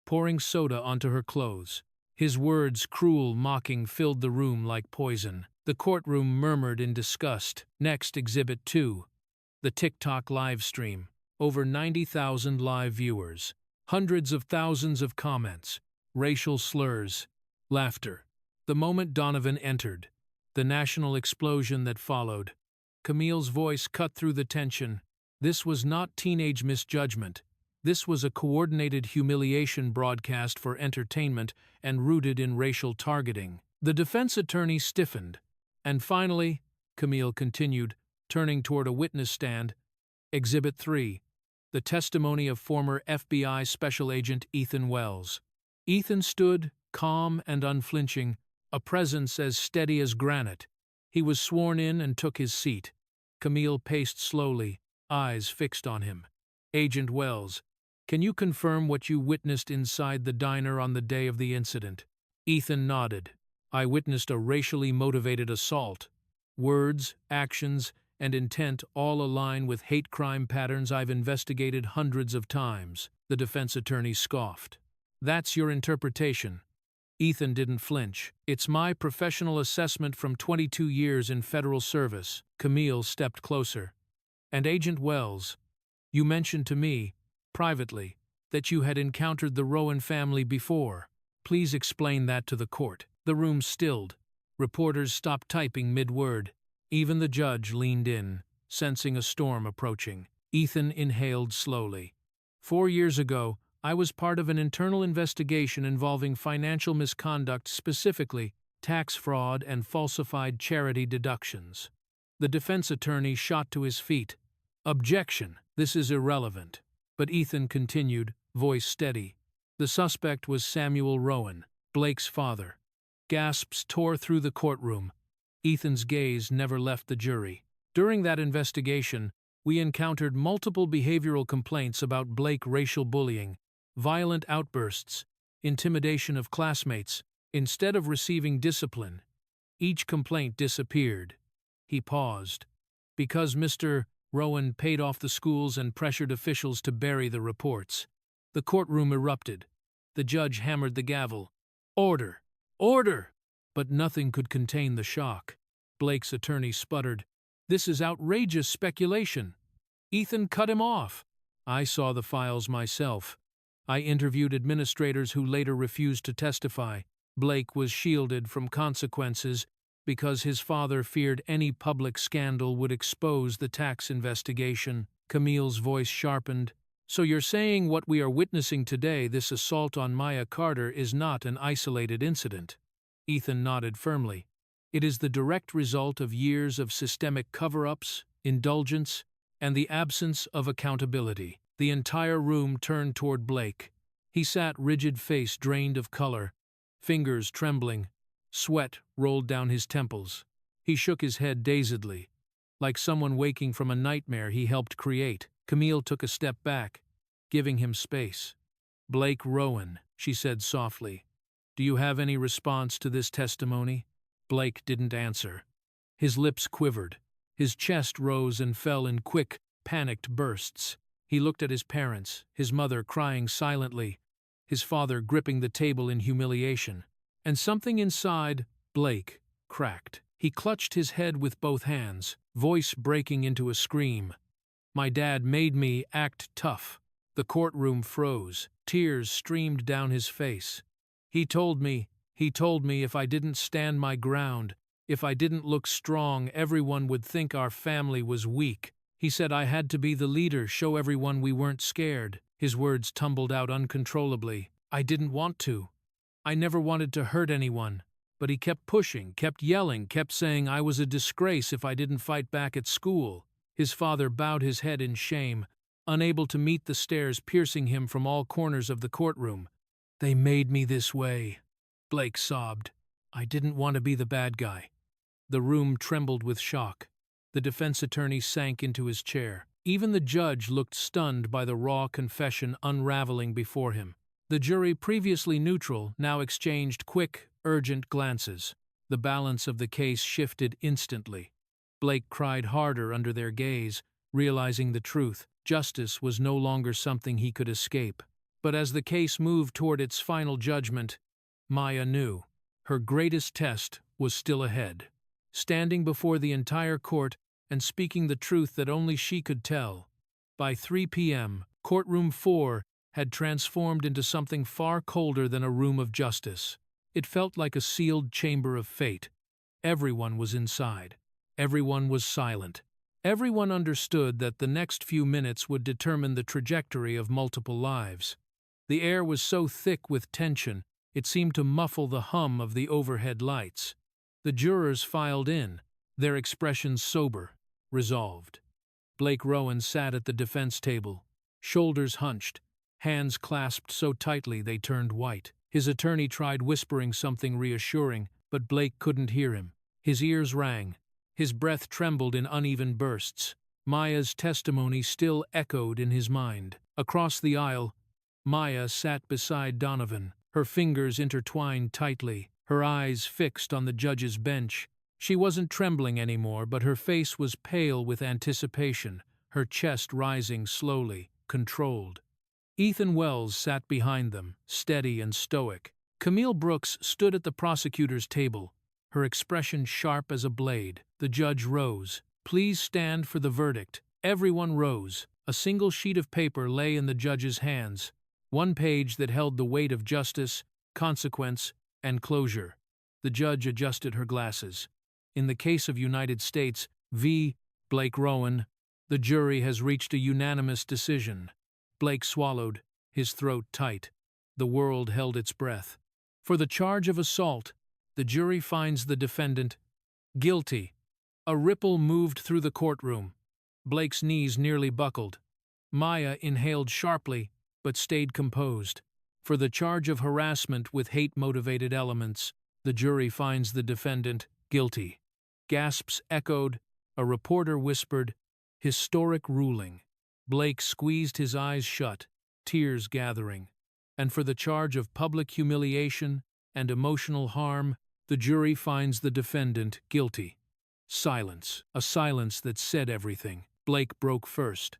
pouring soda onto her clothes. His words, cruel, mocking, filled the room like poison. The courtroom murmured in disgust. Next, Exhibit 2. The TikTok live stream. Over 90,000 live viewers. Hundreds of thousands of comments. Racial slurs. Laughter. The moment Donovan entered, the national explosion that followed. Camille's voice cut through the tension. This was not teenage misjudgment. This was a coordinated humiliation broadcast for entertainment and rooted in racial targeting. The defense attorney stiffened. And finally, Camille continued, turning toward a witness stand. Exhibit 3. The testimony of former FBI Special Agent Ethan Wells. Ethan stood, calm and unflinching, a presence as steady as granite. He was sworn in and took his seat. Camille paced slowly, eyes fixed on him. "Agent Wells, can you confirm what you witnessed inside the diner on the day of the incident?" Ethan nodded. "I witnessed a racially motivated assault. Words, actions, and intent all align with hate crime patterns I've investigated hundreds of times." The defense attorney scoffed. "That's your interpretation." Ethan didn't flinch. "It's my professional assessment from 22 years in federal service." Camille stepped closer. "And Agent Wells, you mentioned to me, privately, that you had encountered the Rowan family before. Please explain that to the court." The room stilled. Reporters stopped typing mid-word. Even the judge leaned in, sensing a storm approaching. Ethan inhaled slowly. 4 years ago, I was part of an internal investigation involving financial misconduct, specifically tax fraud and falsified charity deductions. The defense attorney shot to his feet. "Objection! This is irrelevant." But Ethan continued, voice steady. "The suspect was Samuel Rowan, Blake's father." Gasps tore through the courtroom. Ethan's gaze never left the jury. "During that investigation, we encountered multiple behavioral complaints about Blake racial bullying, violent outbursts, intimidation of classmates. Instead of receiving discipline, each complaint disappeared. He paused. Because Mr. Rowan paid off the schools and pressured officials to bury the reports. The courtroom erupted. The judge hammered the gavel. Order! Order! But nothing could contain the shock. Blake's attorney sputtered, "This is outrageous speculation. Ethan cut him off." I saw the files myself. I interviewed administrators who later refused to testify. Blake was shielded from consequences because his father feared any public scandal would expose the tax investigation. Camille's voice sharpened. "So you're saying what we are witnessing today, this assault on Maya Carter, is not an isolated incident?" Ethan nodded firmly. "It is the direct result of years of systemic cover-ups, indulgence, and the absence of accountability." The entire room turned toward Blake. He sat rigid, face drained of color, fingers trembling. Sweat rolled down his temples. He shook his head dazedly, like someone waking from a nightmare he helped create. Camille took a step back, giving him space. "Blake Rowan," she said softly, "do you have any response to this testimony?" Blake didn't answer. His lips quivered. His chest rose and fell in quick, panicked bursts. He looked at his parents, his mother crying silently, his father gripping the table in humiliation. And something inside Blake cracked. He clutched his head with both hands, voice breaking into a scream. "My dad made me act tough." The courtroom froze. Tears streamed down his face. He told me if I didn't stand my ground, if I didn't look strong, everyone would think our family was weak. He said I had to be the leader, show everyone we weren't scared." His words tumbled out uncontrollably. "I didn't want to. I never wanted to hurt anyone." But he kept pushing, kept yelling, kept saying I was a disgrace if I didn't fight back at school. His father bowed his head in shame, unable to meet the stares piercing him from all corners of the courtroom. "They made me this way," Blake sobbed. "I didn't want to be the bad guy." The room trembled with shock. The defense attorney sank into his chair. Even the judge looked stunned by the raw confession unraveling before him. The jury, previously neutral, now exchanged quick, urgent glances. The balance of the case shifted instantly. Blake cried harder under their gaze, realizing the truth. Justice was no longer something he could escape. But as the case moved toward its final judgment, Maya knew. Her greatest test was still ahead. Standing before the entire court and speaking the truth that only she could tell. By 3 p.m., Courtroom 4 had transformed into something far colder than a room of justice. It felt like a sealed chamber of fate. Everyone was inside. Everyone was silent. Everyone understood that the next few minutes would determine the trajectory of multiple lives. The air was so thick with tension, it seemed to muffle the hum of the overhead lights. The jurors filed in, their expressions sober, resolved. Blake Rowan sat at the defense table, shoulders hunched, hands clasped so tightly they turned white. His attorney tried whispering something reassuring, but Blake couldn't hear him. His ears rang. His breath trembled in uneven bursts. Maya's testimony still echoed in his mind. Across the aisle, Maya sat beside Donovan, her fingers intertwined tightly, her eyes fixed on the judge's bench. She wasn't trembling anymore, but her face was pale with anticipation, her chest rising slowly, controlled. Ethan Wells sat behind them, steady and stoic. Camille Brooks stood at the prosecutor's table, her expression sharp as a blade. The judge rose. "Please stand for the verdict." Everyone rose. A single sheet of paper lay in the judge's hands, one page that held the weight of justice, consequence, and closure. The judge adjusted her glasses. "In the case of United States v. Blake Rowan, the jury has reached a unanimous decision." Blake swallowed, his throat tight. The world held its breath. For the charge of assault, the jury finds the defendant guilty. A ripple moved through the courtroom. Blake's knees nearly buckled. Maya inhaled sharply, but stayed composed. For the charge of harassment with hate-motivated elements, the jury finds the defendant guilty. Gasps echoed. A reporter whispered, "Historic ruling." Blake squeezed his eyes shut, tears gathering. and for the charge of public humiliation and emotional harm, the jury finds the defendant guilty. Silence, a silence that said everything. Blake broke first.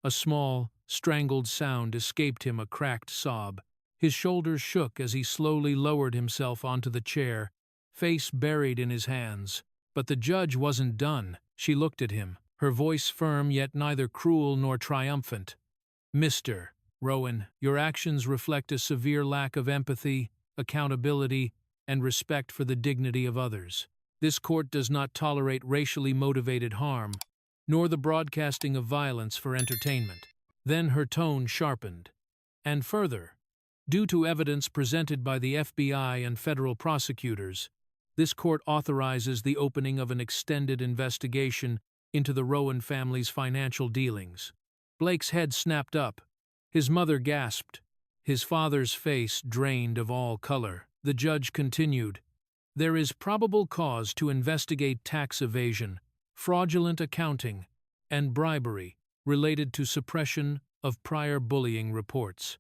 A small, strangled sound escaped him, a cracked sob. His shoulders shook as he slowly lowered himself onto the chair, face buried in his hands. But the judge wasn't done. She looked at him, her voice firm yet neither cruel nor triumphant. "Mr. Rowan, your actions reflect a severe lack of empathy, accountability, and respect for the dignity of others. This court does not tolerate racially motivated harm, nor the broadcasting of violence for entertainment." Then her tone sharpened. "And further, due to evidence presented by the FBI and federal prosecutors, this court authorizes the opening of an extended investigation into the Rowan family's financial dealings." Blake's head snapped up. His mother gasped. His father's face drained of all color. The judge continued, "There is probable cause to investigate tax evasion, fraudulent accounting, and bribery related to suppression of prior bullying reports."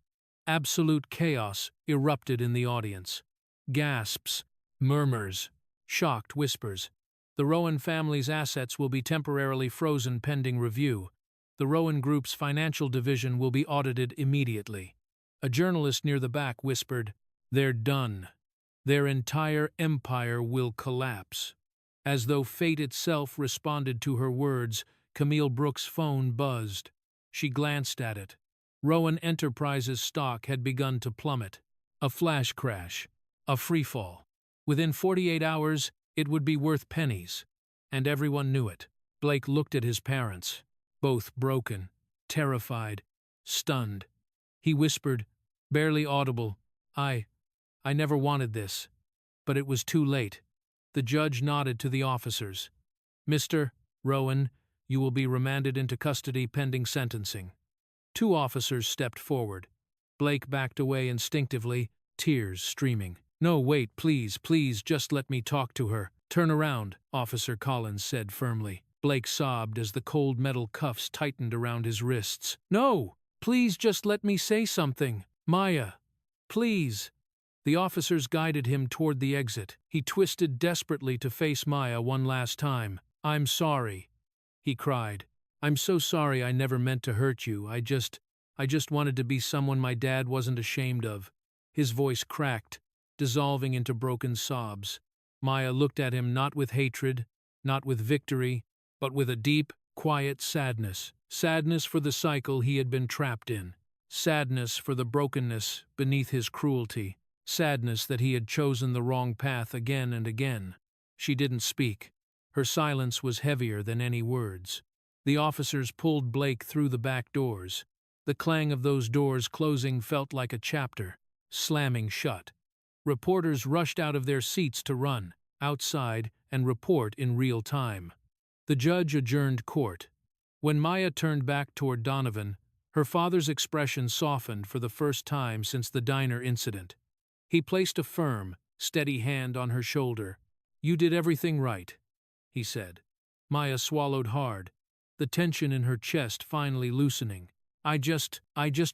Absolute chaos erupted in the audience. Gasps, murmurs, shocked whispers. The Rowan family's assets will be temporarily frozen pending review. The Rowan Group's financial division will be audited immediately. A journalist near the back whispered, "They're done. Their entire empire will collapse." As though fate itself responded to her words, Camille Brooks' phone buzzed. She glanced at it. Rowan Enterprises' stock had begun to plummet. A flash crash. A freefall. Within 48 hours, it would be worth pennies. And everyone knew it. Blake looked at his parents, both broken, terrified, stunned. He whispered, barely audible, I never wanted this." But it was too late. The judge nodded to the officers. "Mr. Rowan, you will be remanded into custody pending sentencing." 2 officers stepped forward. Blake backed away instinctively, tears streaming. "No, wait, please, just let me talk to her." "Turn around," Officer Collins said firmly. Blake sobbed as the cold metal cuffs tightened around his wrists. "No! Please just let me say something. Maya, please." The officers guided him toward the exit. He twisted desperately to face Maya one last time. "I'm sorry," he cried. "I'm so sorry. I never meant to hurt you. I just wanted to be someone my dad wasn't ashamed of." His voice cracked, dissolving into broken sobs. Maya looked at him not with hatred, not with victory, but with a deep, quiet sadness. Sadness for the cycle he had been trapped in. Sadness for the brokenness beneath his cruelty. Sadness that he had chosen the wrong path again and again. She didn't speak. Her silence was heavier than any words. The officers pulled Blake through the back doors. The clang of those doors closing felt like a chapter, slamming shut. Reporters rushed out of their seats to run outside and report in real time. The judge adjourned court. When Maya turned back toward Donovan, her father's expression softened for the first time since the diner incident. He placed a firm, steady hand on her shoulder. "You did everything right," he said. Maya swallowed hard, the tension in her chest finally loosening. I just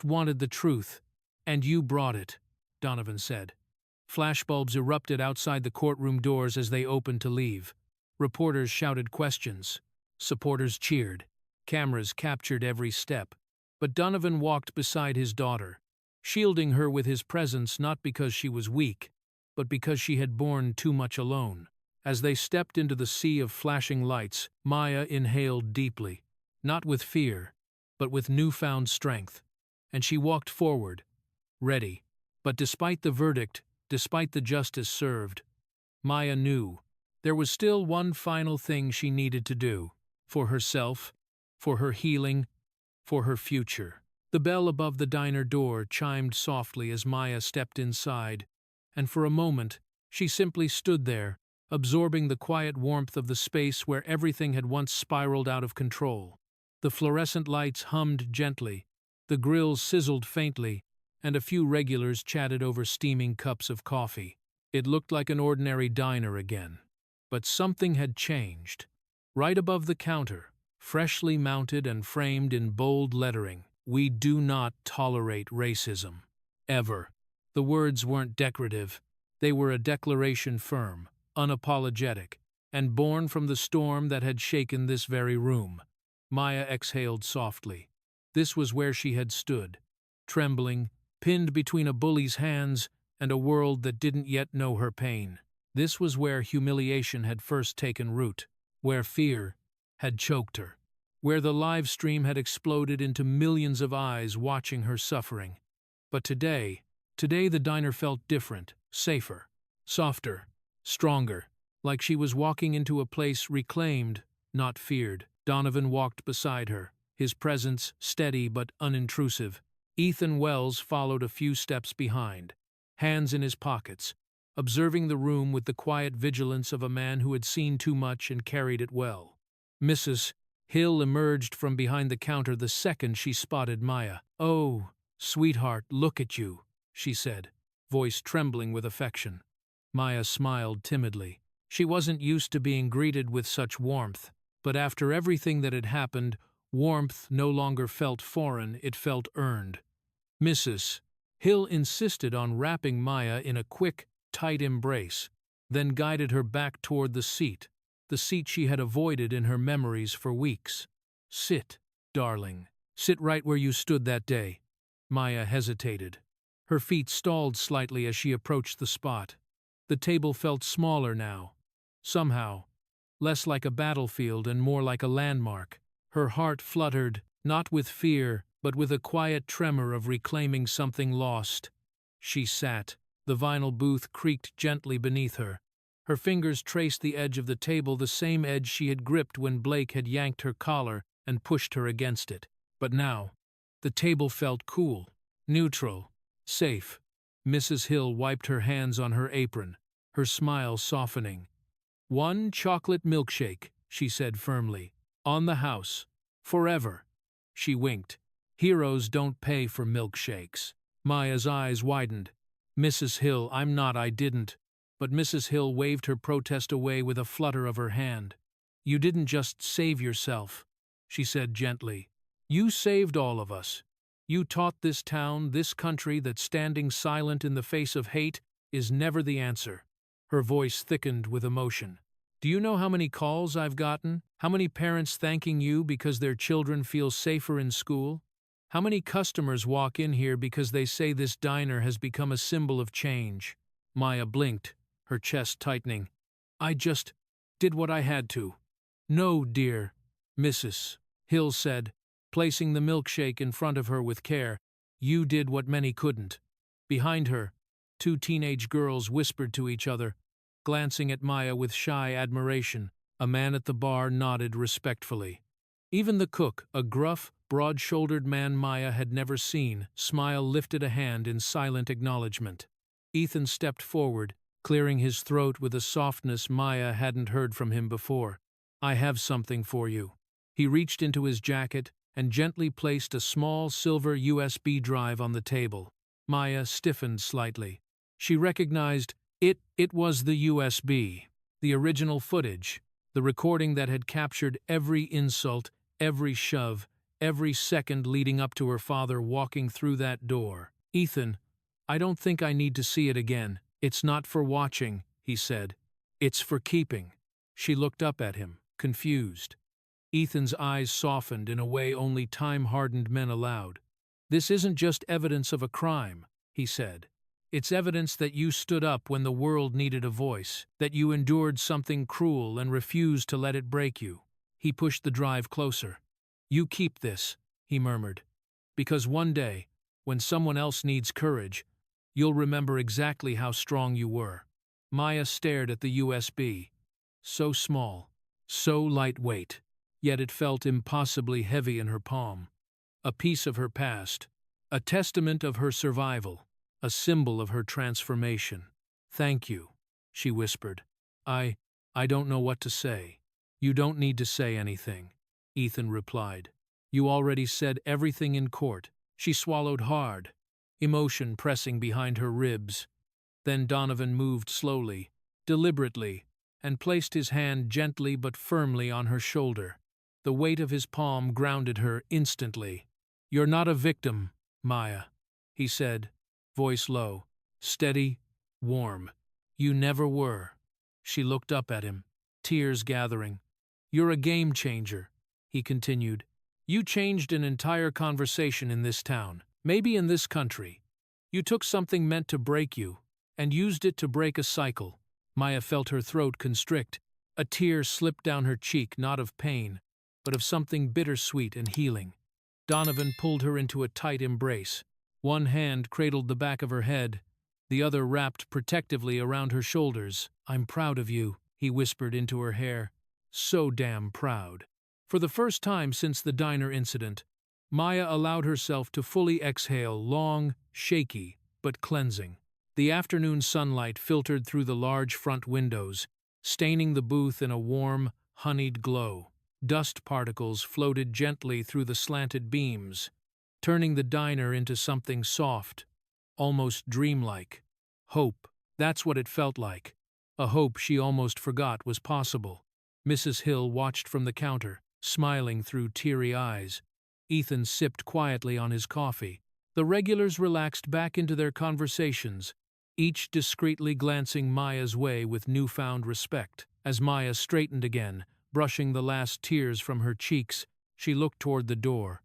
wanted the truth, and you brought it," Donovan said. Flashbulbs erupted outside the courtroom doors as they opened to leave. Reporters shouted questions. Supporters cheered. Cameras captured every step. But Donovan walked beside his daughter, shielding her with his presence not because she was weak, but because she had borne too much alone. As they stepped into the sea of flashing lights, Maya inhaled deeply, not with fear, but with newfound strength, and she walked forward, ready. But despite the verdict, despite the justice served, Maya knew there was still one final thing she needed to do, for herself, for her healing, for her future. The bell above the diner door chimed softly as Maya stepped inside, and for a moment she simply stood there, absorbing the quiet warmth of the space where everything had once spiraled out of control. The fluorescent lights hummed gently, the grills sizzled faintly, and a few regulars chatted over steaming cups of coffee. It looked like an ordinary diner again. But something had changed. Right above the counter, freshly mounted and framed in bold lettering, "We do not tolerate racism." Ever. The words weren't decorative. They were a declaration firm, unapologetic, and born from the storm that had shaken this very room. Maya exhaled softly. This was where she had stood, trembling, pinned between a bully's hands and a world that didn't yet know her pain. This was where humiliation had first taken root, where fear had choked her, where the live stream had exploded into millions of eyes watching her suffering. But today the diner felt different, safer, softer, stronger, like she was walking into a place reclaimed, not feared. Donovan walked beside her, his presence steady but unintrusive. Ethan Wells followed a few steps behind, hands in his pockets, observing the room with the quiet vigilance of a man who had seen too much and carried it well. Mrs. Hill emerged from behind the counter the second she spotted Maya. "Oh, sweetheart, look at you," she said, voice trembling with affection. Maya smiled timidly. She wasn't used to being greeted with such warmth, but after everything that had happened, warmth no longer felt foreign, it felt earned. Mrs. Hill insisted on wrapping Maya in a quick, tight embrace, then guided her back toward the seat she had avoided in her memories for weeks. "Sit, darling. Sit right where you stood that day." Maya hesitated. Her feet stalled slightly as she approached the spot. The table felt smaller now, somehow, less like a battlefield and more like a landmark. Her heart fluttered, not with fear, but with a quiet tremor of reclaiming something lost. She sat. The vinyl booth creaked gently beneath her. Her fingers traced the edge of the table, the same edge she had gripped when Blake had yanked her collar and pushed her against it. But now, the table felt cool, neutral, safe. Mrs. Hill wiped her hands on her apron, her smile softening. "One chocolate milkshake," she said firmly. "On the house. Forever." She winked. "Heroes don't pay for milkshakes." Maya's eyes widened. "Mrs. Hill, I didn't." But Mrs. Hill waved her protest away with a flutter of her hand. "You didn't just save yourself," she said gently. "You saved all of us. You taught this town, this country, that standing silent in the face of hate is never the answer." Her voice thickened with emotion. "Do you know how many calls I've gotten? How many parents thanking you because their children feel safer in school? How many customers walk in here because they say this diner has become a symbol of change?" Maya blinked, her chest tightening. "I just did what I had to." "No, dear," Mrs. Hill said, placing the milkshake in front of her with care. "You did what many couldn't." Behind her, two teenage girls whispered to each other, glancing at Maya with shy admiration. A man at the bar nodded respectfully. Even the cook, a gruff, broad-shouldered man Maya had never seen, lifted a hand in silent acknowledgement. Ethan stepped forward, clearing his throat with a softness Maya hadn't heard from him before. "I have something for you." He reached into his jacket and gently placed a small silver USB drive on the table. Maya stiffened slightly. She recognized it. It was the USB, the original footage, the recording that had captured every insult, every shove, every second leading up to her father walking through that door. "Ethan, I don't think I need to see it again. It's not for watching," he said. "It's for keeping." She looked up at him, confused. Ethan's eyes softened in a way only time-hardened men allowed. "This isn't just evidence of a crime," he said. "It's evidence that you stood up when the world needed a voice, that you endured something cruel and refused to let it break you." He pushed the drive closer. "You keep this," he murmured, "because one day, when someone else needs courage, you'll remember exactly how strong you were." Maya stared at the USB. So small, so lightweight, yet it felt impossibly heavy in her palm. A piece of her past, a testament of her survival, a symbol of her transformation. "Thank you," she whispered. I don't know what to say." "You don't need to say anything," Ethan replied. "You already said everything in court." She swallowed hard, emotion pressing behind her ribs. Then Donovan moved slowly, deliberately, and placed his hand gently but firmly on her shoulder. The weight of his palm grounded her instantly. "You're not a victim, Maya," he said, voice low, steady, warm. You never were. She looked up at him, tears gathering. You're a game changer, he continued. You changed an entire conversation in this town, maybe in this country. You took something meant to break you, and used it to break a cycle. Maya felt her throat constrict. A tear slipped down her cheek, not of pain, but of something bittersweet and healing. Donovan pulled her into a tight embrace. One hand cradled the back of her head, the other wrapped protectively around her shoulders. I'm proud of you, he whispered into her hair. So damn proud. For the first time since the diner incident, Maya allowed herself to fully exhale, long, shaky, but cleansing. The afternoon sunlight filtered through the large front windows, staining the booth in a warm, honeyed glow. Dust particles floated gently through the slanted beams, turning the diner into something soft, almost dreamlike. Hope, that's what it felt like. A hope she almost forgot was possible. Mrs. Hill watched from the counter, smiling through teary eyes. Ethan sipped quietly on his coffee. The regulars relaxed back into their conversations, each discreetly glancing Maya's way with newfound respect. As Maya straightened again, brushing the last tears from her cheeks, she looked toward the door.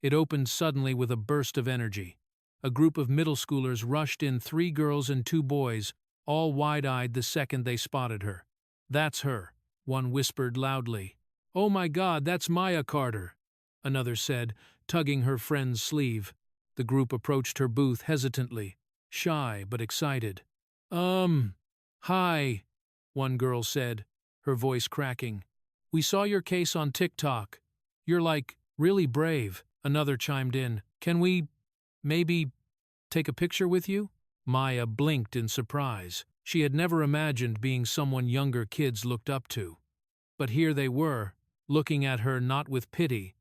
It opened suddenly with a burst of energy. A group of middle schoolers rushed in, 3 girls and 2 boys, all wide-eyed the second they spotted her. That's her, one whispered loudly. Oh my God, that's Maya Carter, another said, tugging her friend's sleeve. The group approached her booth hesitantly, shy but excited. Hi, one girl said, her voice cracking. We saw your case on TikTok. You're like, really brave, another chimed in. Can we, maybe, take a picture with you? Maya blinked in surprise. She had never imagined being someone younger kids looked up to. But here they were, looking at her not with pity,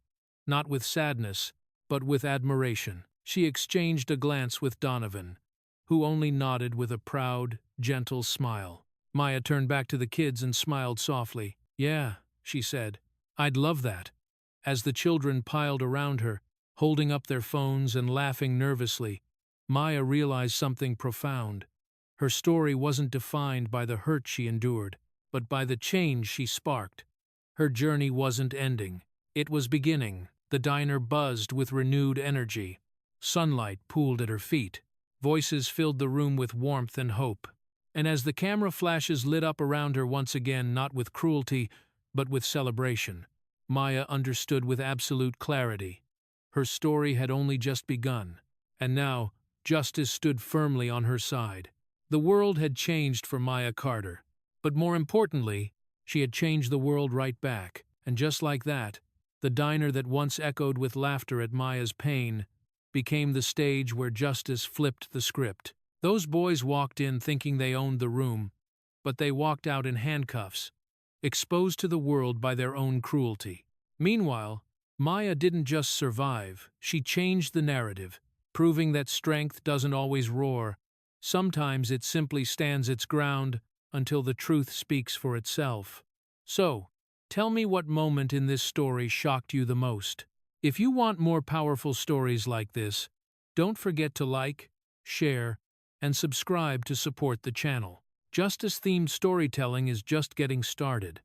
not with sadness, but with admiration. She exchanged a glance with Donovan, who only nodded with a proud, gentle smile. Maya turned back to the kids and smiled softly. Yeah, she said, I'd love that. As the children piled around her, holding up their phones and laughing nervously, Maya realized something profound. Her story wasn't defined by the hurt she endured, but by the change she sparked. Her journey wasn't ending. It was beginning. The diner buzzed with renewed energy. Sunlight pooled at her feet. Voices filled the room with warmth and hope. And as the camera flashes lit up around her once again, not with cruelty, but with celebration, Maya understood with absolute clarity. Her story had only just begun, and now justice stood firmly on her side. The world had changed for Maya Carter, but more importantly, she had changed the world right back. And just like that, the diner that once echoed with laughter at Maya's pain became the stage where justice flipped the script. Those boys walked in thinking they owned the room, but they walked out in handcuffs, exposed to the world by their own cruelty. Meanwhile, Maya didn't just survive, she changed the narrative, proving that strength doesn't always roar. Sometimes it simply stands its ground until the truth speaks for itself. So, tell me what moment in this story shocked you the most. If you want more powerful stories like this, don't forget to like, share, and subscribe to support the channel. Justice-themed storytelling is just getting started.